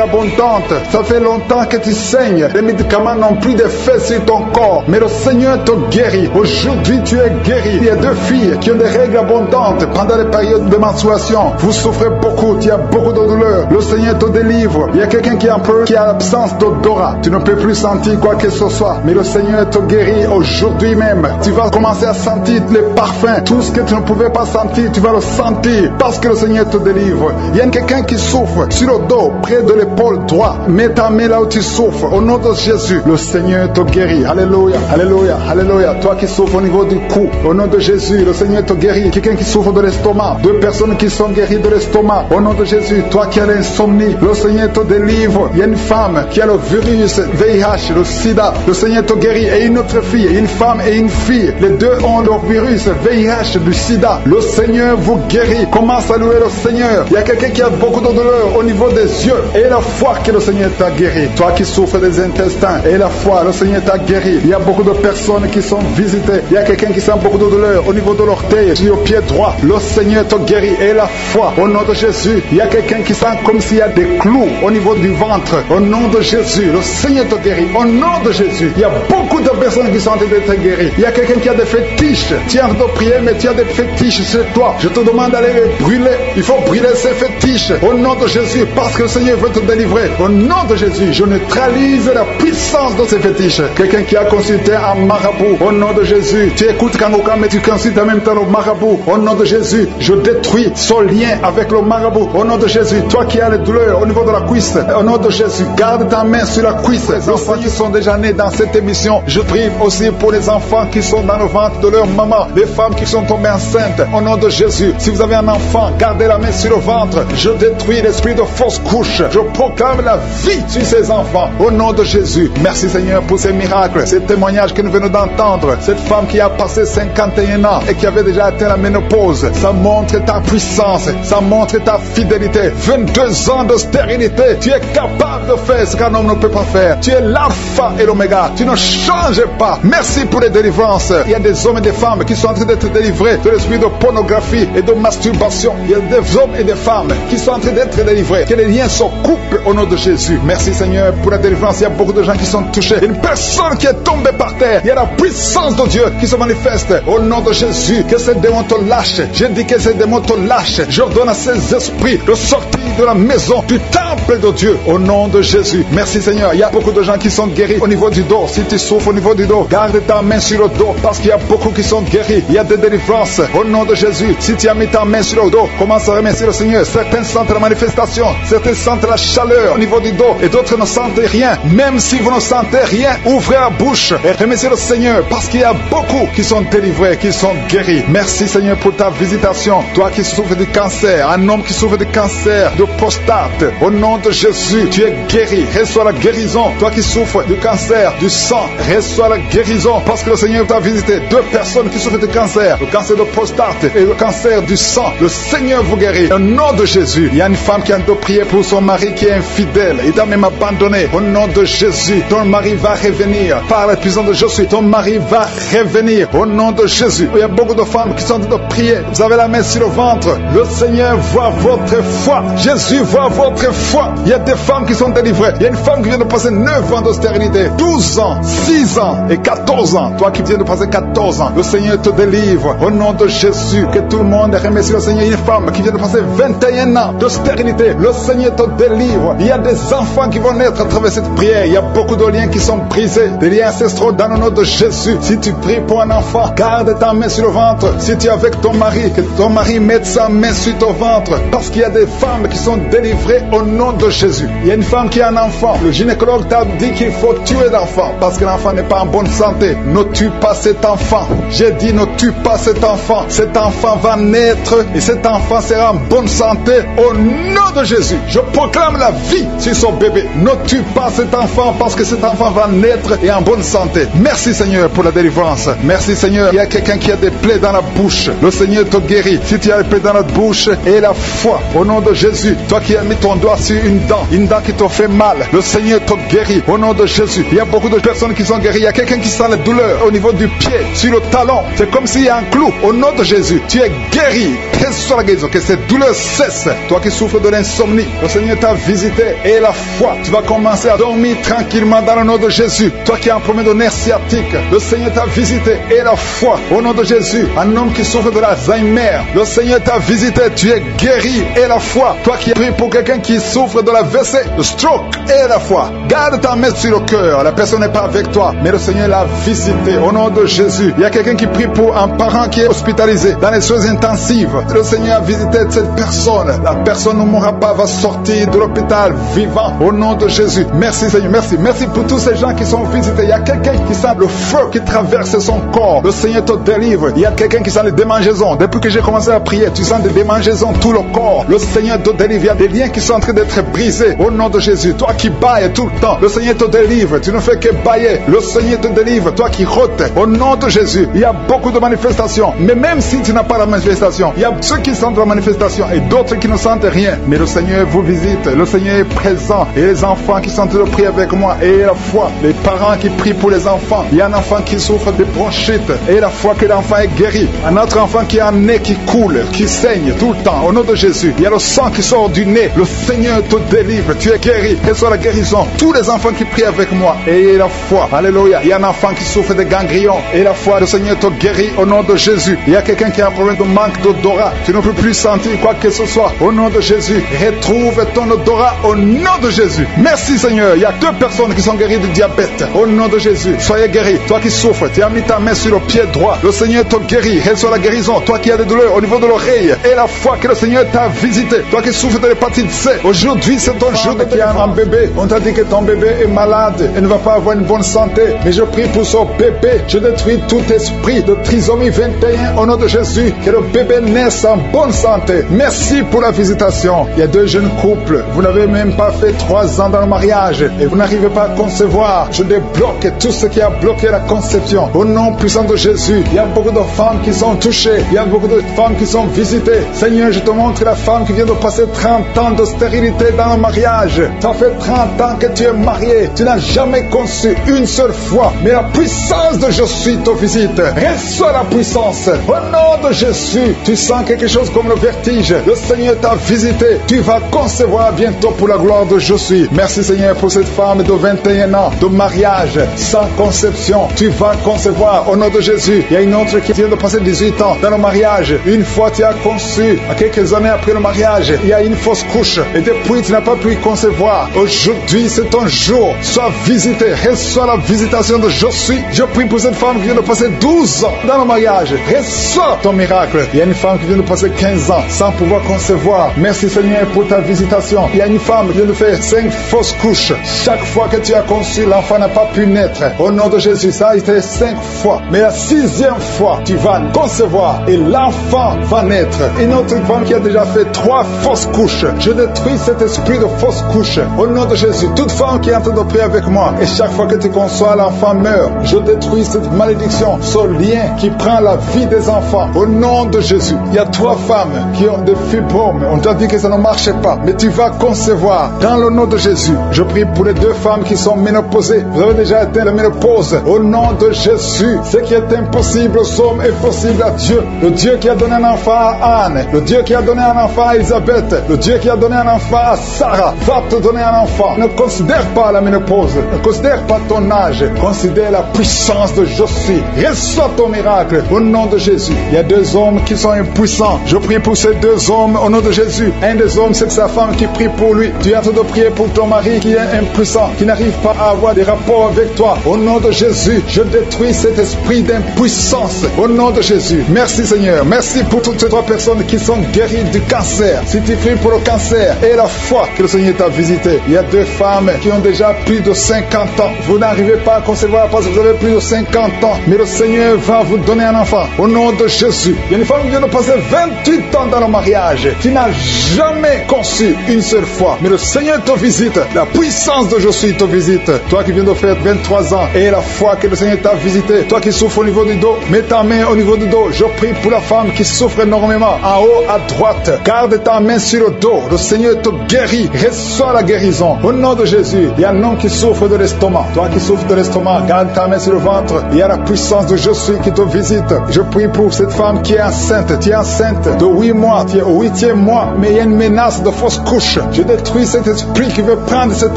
abondantes. Ça fait longtemps que tu saignes. Les médicaments n'ont plus d'effet sur ton corps, mais le Seigneur te guérit. Aujourd'hui, tu es guéri. Il y a 2 filles qui ont des règles abondantes pendant les périodes de menstruation. Vous souffrez beaucoup, tu as beaucoup de douleur. Le Seigneur te délivre. Il y a quelqu'un qui a l'absence d'odorat. Tu ne peux plus sentir quoi que ce soit, mais le Seigneur te guérit aujourd'hui même. Tu vas commencer à sentir les parfums. Tout ce que tu ne pouvais pas sentir, tu vas le sentir parce que le Seigneur te délivre. Il y a quelqu'un qui souffre sur le dos, près de l'épaule droite. Mets ta main là où tu souffres. Au nom de Jésus, le Seigneur te guérit. Alléluia, alléluia, alléluia. Toi qui souffres au niveau du cou, au nom de Jésus, le Seigneur te guérit. Quelqu'un qui souffre de l'estomac, 2 personnes qui sont guéries de l'estomac, au nom de Jésus. Toi qui as l'insomnie, le Seigneur te délivre. Il y a une femme qui a le virus VIH, le sida, le Seigneur te guérit. Et une autre fille, une femme et une fille, les 2 ont le virus VIH du sida. Le Seigneur vous guérit. Commence à louer le Seigneur. Il y a quelqu'un qui a beaucoup de douleur au niveau des yeux. Et la foi que le Seigneur t'a guéri. Toi qui souffres des intestins, et la foi, le Seigneur t'a guéri. Il y a beaucoup de personnes qui sont visitées. Il y a quelqu'un qui sent beaucoup de douleur au niveau de l'orteil, sur le pied droit. Le Seigneur te guérit. Et la foi, au nom de Jésus. Il y a quelqu'un qui sent comme s'il y a des clous au niveau du ventre. Au nom de Jésus, le Seigneur te guérit. Au nom de Jésus, il y a beaucoup de personnes qui sont en train d'être guéries. Il y a quelqu'un qui a des fétiches. Tu es en train de prier, mais tu as des fétiches chez toi. Je te demande d'aller les brûler. Il faut brûler ces fétiches. Au nom de Jésus, parce que le Seigneur veut te délivrer. Au nom de Jésus, je neutralise la puissance de ces fétiches. Quelqu'un qui a consulté un marabout, au nom de Jésus, tu écoutes Kangoka, mais tu consultes en même temps le marabout. Au nom de Jésus, je détruis son lien avec le marabout. Au nom de Jésus, toi qui as les douleurs au niveau de la cuisse, au nom de Jésus, garde ta main sur la cuisse. Les enfants qui sont déjà nés dans cette émission, je prie aussi pour les enfants qui sont dans le ventre de leur maman, les femmes qui sont tombées enceintes. Au nom de Jésus, si vous avez un enfant, gardez la main sur le ventre. Je détruis l'esprit de fausse couche. Je proclame la vie sur ces enfants. Au nom de Jésus, merci Seigneur pour ces miracles, ces témoignages que nous venons d'entendre. Cette femme qui a passé 51 ans et qui avait déjà atteint la ménopause, ça montre ta puissance, ça montre ta fidélité. 22 ans de stérilité, tu es capable de faire ce qu'un homme ne peut pas faire. Tu es l'alpha et l'oméga, tu ne changes pas. Merci pour les délivrances. Il y a des hommes et des femmes qui sont en train d'être délivrés de l'esprit de pornographie et de masturbation. Il y a des hommes et des femmes qui sont en train d'être délivrés. Que les liens se coupent au nom de Jésus. Merci Seigneur pour la délivrance. Il y a beaucoup de gens qui sont touchés. Une personne qui est tombée par terre. Il y a la puissance de Dieu qui se manifeste au nom de Jésus. Que ces démons te lâchent. Je dis que ces démons te lâchent. J'ordonne à ces esprits de sortir de la maison du temple de Dieu au nom de Jésus. Merci Seigneur. Il y a beaucoup de gens qui sont guéris au niveau du dos. Si tu souffres au niveau du dos, garde ta main sur le dos parce qu'il y a beaucoup qui sont guéris. Il y a des délivrances au nom de Jésus. Si tu as mis ta ta main sur le dos. Commence à remercier le Seigneur. Certains sentent la manifestation, certains sentent la chaleur au niveau du dos et d'autres ne sentent rien. Même si vous ne sentez rien, ouvrez la bouche et remerciez le Seigneur parce qu'il y a beaucoup qui sont délivrés, qui sont guéris. Merci Seigneur pour ta visitation. Toi qui souffres du cancer, un homme qui souffre du cancer de prostate, au nom de Jésus, tu es guéri. Reçois la guérison. Toi qui souffres du cancer du sang, reçois la guérison parce que le Seigneur t'a visité. Deux personnes qui souffrent du cancer, le cancer de prostate et le cancer du sang. Le Seigneur vous guérit. Au nom de Jésus, il y a une femme qui a de prier pour son mari qui est infidèle. Il t'a même abandonné. Au nom de Jésus, ton mari va revenir. Par la puissance de Jésus, ton mari va revenir. Au nom de Jésus. Il y a beaucoup de femmes qui sont en train de prier. Vous avez la main sur le ventre. Le Seigneur voit votre foi. Jésus voit votre foi. Il y a des femmes qui sont délivrées. Il y a une femme qui vient de passer 9 ans de stérilité, 12 ans, 6 ans et 14 ans. Toi qui viens de passer 14 ans, le Seigneur te délivre. Au nom de Jésus, que tout le monde remercie le Seigneur. Une femme qui vient de passer 21 ans de stérilité, le Seigneur te délivre. Il y a des enfants qui vont naître à travers cette prière. Il y a beaucoup de liens qui sont brisés, des liens ancestraux dans le nom de Jésus. Si tu pries pour un enfant, garde ta main sur le ventre. Si tu es avec ton mari, que ton mari mette sa main sur ton ventre. Parce qu'il y a des femmes qui sont délivrées au nom de Jésus. Il y a une femme qui a un enfant. Le gynécologue t'a dit qu'il faut tuer l'enfant parce que l'enfant n'est pas en bonne santé. Ne tue pas cet enfant. J'ai dit ne tue pas cet enfant. Cet enfant va naître et cet enfant sera en bonne santé au nom de Jésus. Je proclame la vie sur son bébé. Ne tue pas cet enfant parce que cet enfant va naître et en bonne santé. Merci Seigneur pour la délivrance. Merci Seigneur. Il y a quelqu'un qui a des plaies dans la bouche. Le Seigneur te guérit. Si tu as des plaies dans la bouche et la foi au nom de Jésus. Toi qui as mis ton doigt sur une dent qui te fait mal. Le Seigneur te guérit au nom de Jésus. Il y a beaucoup de personnes qui sont guéries. Il y a quelqu'un qui sent la douleur au niveau du pied, sur le talon. C'est comme s'il y a un clou. Au nom de Jésus, tu es guéri. Reçois la guérison. Que cette douleur cesse. Toi qui souffres de l'insomnie, le Seigneur t'a visité et la foi. Tu vas commencer à dormir tranquillement dans le nom de Jésus. Toi qui as un problème de nerf sciatique, le Seigneur t'a visité et la foi. Au nom de Jésus, un homme qui souffre de l'Alzheimer, le Seigneur t'a visité. Tu es guéri et la foi. Toi qui pries pour quelqu'un qui souffre de la WC, le stroke et la foi. Garde ta main sur le cœur. La personne n'est pas avec toi, mais le Seigneur l'a visité. Au nom de Jésus, il y a quelqu'un qui prie pour un parent qui est hospitalisé dans les soins intensives. Le Seigneur a visité cette personne. La personne ne mourra pas, va sortir de l'hôpital vivant. Au nom de Jésus. Merci Seigneur, merci. Merci pour tous ces gens qui sont visités. Il y a quelqu'un qui sent le feu qui traverse son corps. Le Seigneur te délivre. Il y a quelqu'un qui sent les démangeaisons. Depuis que j'ai commencé à prier, tu sens des démangeaisons tout le corps. Le Seigneur te délivre. Il y a des liens qui sont en train d'être brisés. Au nom de Jésus. Toi qui bailles tout le temps, le Seigneur te délivre. Tu ne fais que bailler. Le Seigneur te délivre. Toi qui rôtes. Au nom de Jésus. Il y a beaucoup de manifestations. Mais même si tu n'as pas la manifestation, il y a ceux qui sentent la manifestation et d'autres qui ne sentent rien. Mais le Seigneur vous visite. Le Seigneur est présent. Et les enfants qui sont en train de prier avec moi. Et la foi. Les parents qui prient pour les enfants. Il y a un enfant qui souffre de bronchite. Et la foi que l'enfant est guéri. Un autre enfant qui a un nez qui coule, qui saigne tout le temps. Au nom de Jésus. Il y a le sang qui sort du nez. Le Seigneur te délivre. Tu es guéri. Reçois la guérison. Tous les enfants qui prient avec moi. Et la foi. Alléluia. Il y a un enfant qui souffre de ganglions. Et la foi, le Seigneur te guérit au nom de Jésus. Il y a quelqu'un qui a un problème de manque d'odorat. Tu ne peux plus sentir quoi que ce soit. Au nom de Jésus. Retrouve ton odorat au nom de Jésus. Merci Seigneur. Il y a 2 personnes qui sont guéries du diabète. Au nom de Jésus. Soyez guéris. Toi qui souffres, tu as mis ta main sur le pied droit. Le Seigneur te guérit. Reçois la guérison. Toi qui as des douleurs au niveau de l'oreille. Et la foi que le Seigneur t'a visité. Toi qui souffres de l'hépatite C. Aujourd'hui, c'est ton jour de qui a un bébé. On t'a dit que ton bébé est malade et ne va pas avoir une bonne santé. Mais je prie pour son bébé. Je détruis tout esprit de trisomie 21 au nom de Jésus. Que le bébé naisse en bonne santé. Merci pour la visitation. Il y a 2 jeunes couples. Vous n'avez même pas fait 3 ans dans le mariage et vous n'arrivez pas à concevoir. Je débloque tout ce qui a bloqué la conception. Au nom puissant de Jésus. Il y a beaucoup de femmes qui sont touchées. Il y a beaucoup de femmes qui sont visitées. Seigneur, je te montre la femme qui vient de passer 30 ans de stérilité dans le mariage. Ça fait 30 ans que tu es marié. Tu n'as jamais conçu une seule fois. Mais la puissance de Jésus te visite. Reçois la puissance. Au nom de Jésus, tu sens quelque chose comme le vertige. Le Seigneur t'a visité. Tu vas concevoir bientôt pour la gloire de Jésus. Merci Seigneur pour cette femme de 21 ans de mariage sans conception. Tu vas concevoir au nom de Jésus. Il y a une autre qui vient de passer 18 ans dans le mariage. Une fois tu as conçu, quelques années après le mariage, il y a une fausse couche et depuis tu n'as pas pu concevoir. Aujourd'hui c'est ton jour. Sois visité. Reçois la visitation de Jésus. Je prie pour cette femme qui vient de passer 12 ans dans le mariage. Reçois ton miracle. Il y a une femme qui vient de passer 15 ans sans pouvoir concevoir. Merci Seigneur pour ta visitation. Il y a une femme qui vient de faire 5 fausses couches. Chaque fois que tu as conçu, l'enfant n'a pas pu naître. Au nom de Jésus, ça a été 5 fois. Mais la 6e fois, tu vas concevoir et l'enfant va naître. Une autre femme qui a déjà fait 3 fausses couches. Je détruis cet esprit de fausse couche. Au nom de Jésus, toute femme qui est en train de prier avec moi, et chaque fois que tu conçois, l'enfant meurt. Je détruis cette malédiction, ce lien qui prend la vie des enfants. Au nom de Jésus, il y a 3 femmes qui ont des fibromes. On t'a dit que ça ne marchait pas, mais tu vas concevoir. Dans le nom de Jésus, je prie pour les 2 femmes qui sont ménopausées. Vous avez déjà atteint la ménopause. Au nom de Jésus, ce qui est impossible aux hommes est possible à Dieu. Le Dieu qui a donné un enfant à Anne, le Dieu qui a donné un enfant à Elisabeth, le Dieu qui a donné un enfant à Sarah, va te donner un enfant. Ne considère pas la ménopause, ne considère pas ton âge, considère la puissance de je suis. Reçois ton miracle au nom de Jésus. Il y a 2 hommes qui sont impuissants. Je prie pour ces 2 hommes au nom de Jésus. Un des hommes, c'est sa femme qui prie pour lui. Tu es en train de prier pour ton mari qui est impuissant, qui n'arrive pas à avoir des rapports avec toi. Au nom de Jésus, je détruis cet esprit d'impuissance. Au nom de Jésus. Merci Seigneur. Merci pour toutes ces 3 personnes qui sont guéries du cancer. Si tu pries pour le cancer et la foi que le Seigneur t'a visité. Il y a 2 femmes qui ont déjà plus de 50 ans. Vous n'arrivez pas à concevoir parce que vous avez plus de 50 ans. Mais le Seigneur va vous donner un enfant. Au nom de Jésus. Il y a une femme qui vient de passer 28 ans dans le mariage. Tu n'as jamais conçu une seule fois. Mais le Seigneur te visite. La puissance de je suis te visite. Toi qui viens de faire 23 ans et la foi que le Seigneur t'a visité. Toi qui souffres au niveau du dos. Mets ta main au niveau du dos. Je prie pour la femme qui souffre énormément. En haut à droite. Garde ta main sur le dos. Le Seigneur te guérit. Reçois la guérison. Au nom de Jésus. Il y a un homme qui souffre de l'estomac. Toi qui souffres de l'estomac. Garde ta main sur le ventre. Il y a la puissance de je suis qui te visite. Je prie pour cette femme qui est enceinte. Tu es enceinte de 8 mois. Tu es au 8e mois. Mais il y a une menace de fausse couche. Je détruis cet esprit qui veut prendre cet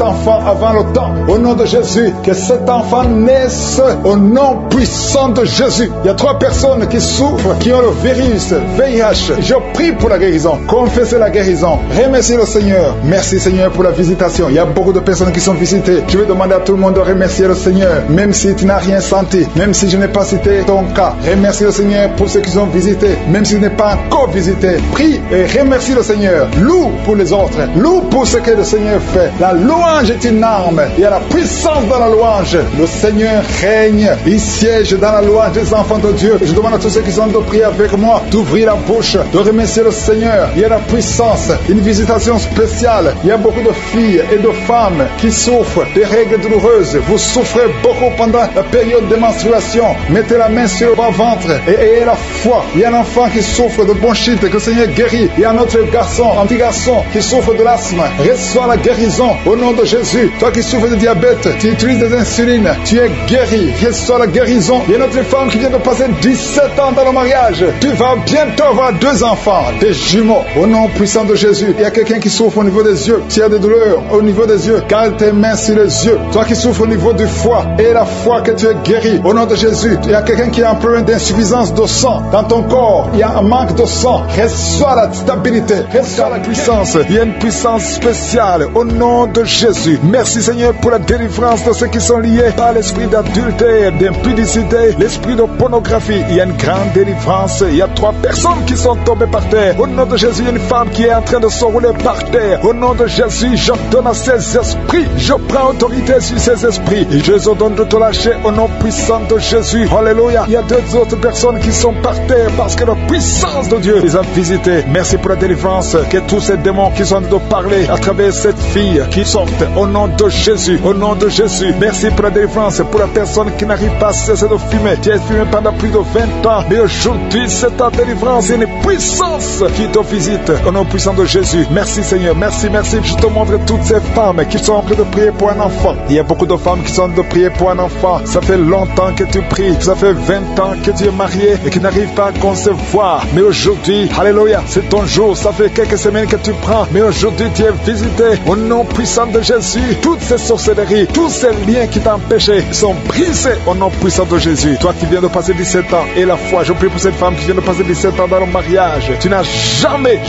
enfant avant le temps. Au nom de Jésus. Que cet enfant naisse au nom puissant de Jésus. Il y a 3 personnes qui souffrent, qui ont le virus, VIH. Je prie pour la guérison. Confessez la guérison. Remerciez le Seigneur. Merci Seigneur pour la visitation. Il y a beaucoup de personnes qui sont visitées. Je vais demander à tout le monde de remercier le Seigneur. Même si tu n'as rien senti. Même si je n'ai pas cité ton cas. Remercie le Seigneur pour ceux qui sont visités. Même si tu n'es pas encore visité. Prie et remercie le Seigneur. Loue pour les autres. Loue pour ce que le Seigneur fait. La louange est une arme. Il y a la puissance dans la louange. Le Seigneur règne. Il siège dans la louange des enfants de Dieu. Je demande à tous ceux qui sont de prier avec moi d'ouvrir la bouche, de remercier le Seigneur. Il y a la puissance. Une visitation spéciale. Il y a beaucoup de filles et de femmes qui souffrent des règles douloureuses. Vous souffrez beaucoup pendant la période de menstruation. Mettez la main sur le bas-ventre et ayez la foi. Il y a un enfant qui souffre de bronchite que le Seigneur guérit. Il y a un autre garçon, un petit garçon qui souffre de l'asthme. Reçois la guérison au nom de Jésus. Toi qui souffres de diabète, tu utilises des insulines, tu es guéri. Reçois la guérison. Il y a une autre femme qui vient de passer 17 ans dans le mariage. Tu vas bientôt avoir 2 enfants, des jumeaux. Au nom puissant de Jésus. Il y a quelqu'un qui souffre au niveau des yeux. Tu as des douleurs au niveau des yeux. Garde tes mains sur les yeux. Toi qui souffres au niveau du foie et la foi que tu es guéri. Au nom de Jésus. Il y a quelqu'un qui a un problème d'insuffisance de sang dans ton corps. Il y a un manque de sang. Reçois la stabilité. Reçois la puissance. Il y a une puissance spéciale au nom de Jésus. Merci Seigneur pour la délivrance de ceux qui sont liés par l'esprit d'adultère, d'impudicité, l'esprit de pornographie. Il y a une grande délivrance. Il y a 3 personnes qui sont tombées par terre. Au nom de Jésus, il y a une femme qui est en train de se rouler par terre. Au nom de Jésus, je donne à ces esprits. Je prends autorité sur ces esprits. Et je les ordonne de te lâcher au nom puissant de Jésus. Alléluia. Il y a 2 autres personnes qui sont par terre parce que la puissance de Dieu les a visités. Merci pour la délivrance. Que tous ces démons qui sont de parler à travers cette fille qui sortent au nom de Jésus. Au nom de Jésus. Merci pour la délivrance. Pour la personne qui n'arrive pas à cesser de fumer. Tu as fumé pendant plus de 20 ans. Mais aujourd'hui, c'est ta délivrance et une puissance qui te visite. Au nom puissant de Jésus. Merci Seigneur. Merci, merci. Je te montre toutes ces femmes qui sont en train de prier pour un enfant. Il y a beaucoup de femmes qui sont en train de prier pour un enfant. Ça fait longtemps que tu pries. Ça fait 20 ans que tu es marié et qui n'arrive pas à concevoir. Mais aujourd'hui, alléluia, c'est ton jour. Ça fait quelques semaines que tu prends. Mais aujourd'hui, tu es visité. Au nom puissant de Jésus, toutes ces sorcelleries, tous ces liens qui t'empêchaient sont brisés au nom puissant de Jésus. Toi qui viens de passer 17 ans et la foi, je prie pour cette femme qui vient de passer 17 ans dans le mariage. Tu n'as jamais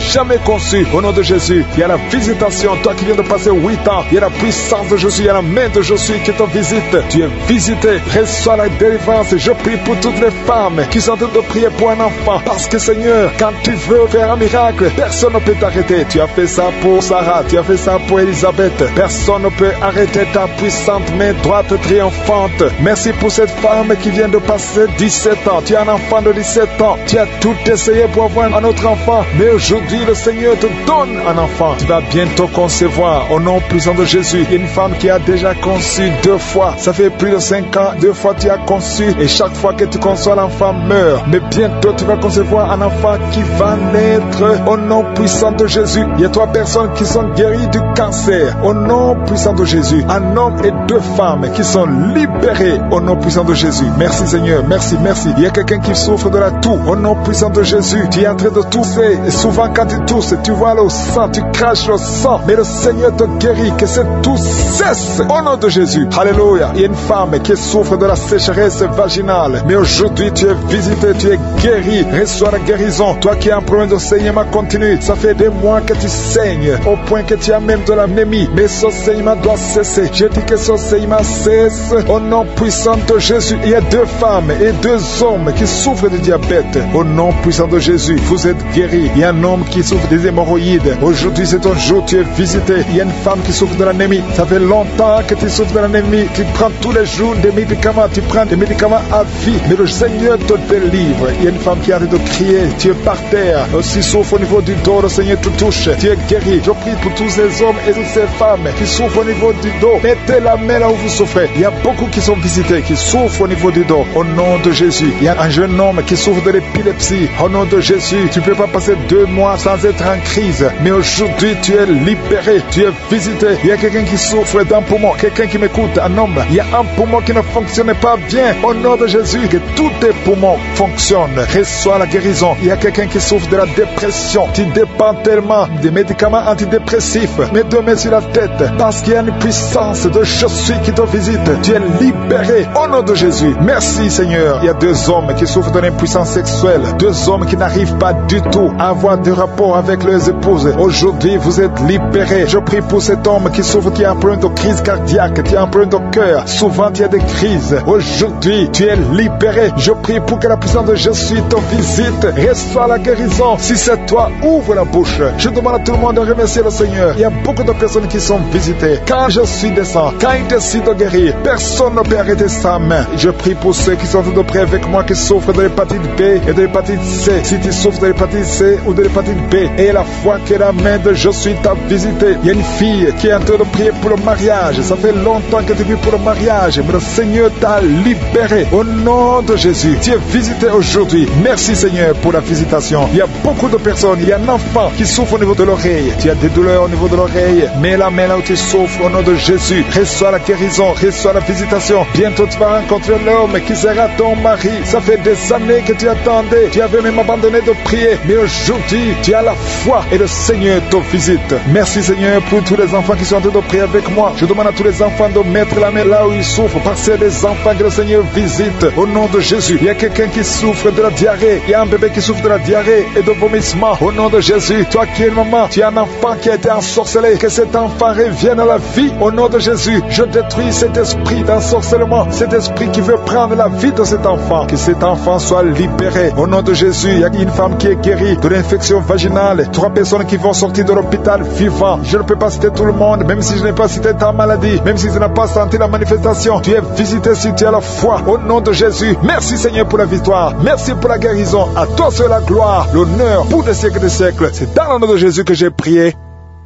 conçu. Au nom de Jésus, il y a la visitation. Toi qui viens de passer 8 ans, il y a la puissance de Jésus, il y a la main de Jésus qui te visite. Tu es visité. Reçois la délivrance. Je prie pour toutes les femmes qui sont en train de prier pour un enfant parce Parce que Seigneur, quand tu veux faire un miracle, personne ne peut t'arrêter. Tu as fait ça pour Sarah, tu as fait ça pour Elisabeth. Personne ne peut arrêter ta puissante main droite triomphante. Merci pour cette femme qui vient de passer 17 ans. Tu as un enfant de 17 ans. Tu as tout essayé pour avoir un autre enfant. Mais aujourd'hui, le Seigneur te donne un enfant. Tu vas bientôt concevoir au nom puissant de Jésus. Il y a une femme qui a déjà conçu 2 fois. Ça fait plus de 5 ans. 2 fois tu as conçu. Et chaque fois que tu conçois, l'enfant meurt. Mais bientôt tu vas concevoir un enfant qui va naître au nom puissant de Jésus. Il y a 3 personnes qui sont guéries du cancer au nom puissant de Jésus. Un homme et 2 femmes qui sont libérés au nom puissant de Jésus. Merci Seigneur, merci, merci. Il y a quelqu'un qui souffre de la toux au nom puissant de Jésus. Tu es en train de tousser et souvent quand tu tousses, tu vois le sang, tu craches le sang. Mais le Seigneur te guérit, que cette toux cesse au nom de Jésus. Alléluia. Il y a une femme qui souffre de la sécheresse vaginale. Mais aujourd'hui tu es visité, tu es guéri. Reçois la guérison. Toi qui as un problème de saignement continu, ça fait des mois que tu saignes au point que tu as même de l'anémie. Mais ce saignement doit cesser. Je dis que ce saignement cesse au nom puissant de Jésus. Il y a 2 femmes et 2 hommes qui souffrent de diabète. Au nom puissant de Jésus, vous êtes guéris. Il y a un homme qui souffre des hémorroïdes. Aujourd'hui c'est ton jour, tu es visité. Il y a une femme qui souffre de l'anémie. Ça fait longtemps que tu souffres de l'anémie. Tu prends tous les jours des médicaments. Tu prends des médicaments à vie. Mais le Seigneur te délivre. Il y a une femme qui arrête de crier. Tu es par terre. Si souffre au niveau du dos, le Seigneur te touche. Tu es guéri. Je prie pour tous ces hommes et toutes ces femmes qui souffrent au niveau du dos. Mettez la main là où vous souffrez. Il y a beaucoup qui sont visités, qui souffrent au niveau du dos. Au nom de Jésus. Il y a un jeune homme qui souffre de l'épilepsie. Au nom de Jésus. Tu ne peux pas passer 2 mois sans être en crise. Mais aujourd'hui, tu es libéré. Tu es visité. Il y a quelqu'un qui souffre d'un poumon. Quelqu'un qui m'écoute, un homme. Il y a un poumon qui ne fonctionne pas bien. Au nom de Jésus, que tous tes poumons fonctionnent. Reçois la guérison. Il y a quelqu'un qui souffre de la dépression. Tu dépends tellement des médicaments antidépressifs. Mets 2 mains sur la tête. Parce qu'il y a une puissance de je suis qui te visite. Tu es libéré. Au nom de Jésus. Merci Seigneur. Il y a 2 hommes qui souffrent de l'impuissance sexuelle. 2 hommes qui n'arrivent pas du tout à avoir de rapport avec leurs épouses. Aujourd'hui, vous êtes libérés. Je prie pour cet homme qui souffre, qui a un problème de crise cardiaque, qui a un problème de cœur. Souvent, il y a des crises. Aujourd'hui, tu es libéré. Je prie pour que la puissance de Jésus te visite. Reçois la guérison. Si c'est toi, ouvre la bouche. Je demande à tout le monde de remercier le Seigneur. Il y a beaucoup de personnes qui sont visitées. Quand je suis descend, quand il décide de guérir, personne ne peut arrêter sa main. Je prie pour ceux qui sont de près avec moi, qui souffrent de l'hépatite B et de l'hépatite C. Si tu souffres de l'hépatite C ou de l'hépatite B, et la foi que la main de je suis t'a visité. Il y a une fille qui est en train de prier pour le mariage. Ça fait longtemps que tu pries pour le mariage, mais le Seigneur t'a libéré. Au nom de Jésus, tu es visité aujourd'hui. Merci Seigneur pour la visitation. Il y a beaucoup de personnes. Il y a un enfant qui souffre au niveau de l'oreille. Tu as des douleurs au niveau de l'oreille. Mets la main là où tu souffres au nom de Jésus. Reçois la guérison, reçois la visitation. Bientôt tu vas rencontrer l'homme qui sera ton mari. Ça fait des années que tu attendais. Tu avais même abandonné de prier. Mais aujourd'hui, tu as la foi et le Seigneur te visite. Merci Seigneur pour tous les enfants qui sont en train de prier avec moi. Je demande à tous les enfants de mettre la main là où ils souffrent. Parce qu'il y a des enfants que le Seigneur visite. Au nom de Jésus, il y a quelqu'un qui souffre de la diarrhée. Il y a un bébé qui souffre de la diarrhée et de vomissement. Au nom de Jésus, toi qui es une maman, tu as un enfant qui a été ensorcelé. Que cet enfant revienne à la vie. Au nom de Jésus, je détruis cet esprit d'ensorcellement. Cet esprit qui veut prendre la vie de cet enfant. Que cet enfant soit libéré. Au nom de Jésus, il y a une femme qui est guérie de l'infection vaginale. 3 personnes qui vont sortir de l'hôpital vivant. Je ne peux pas citer tout le monde, même si je n'ai pas cité ta maladie, même si tu n'as pas senti la manifestation. Tu es visité si tu as la foi. Au nom de Jésus, merci Seigneur pour la victoire. Merci pour la guérison. À toi c'est la gloire, l'honneur pour des siècles et des siècles. C'est dans le nom de Jésus que j'ai prié.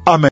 Amen.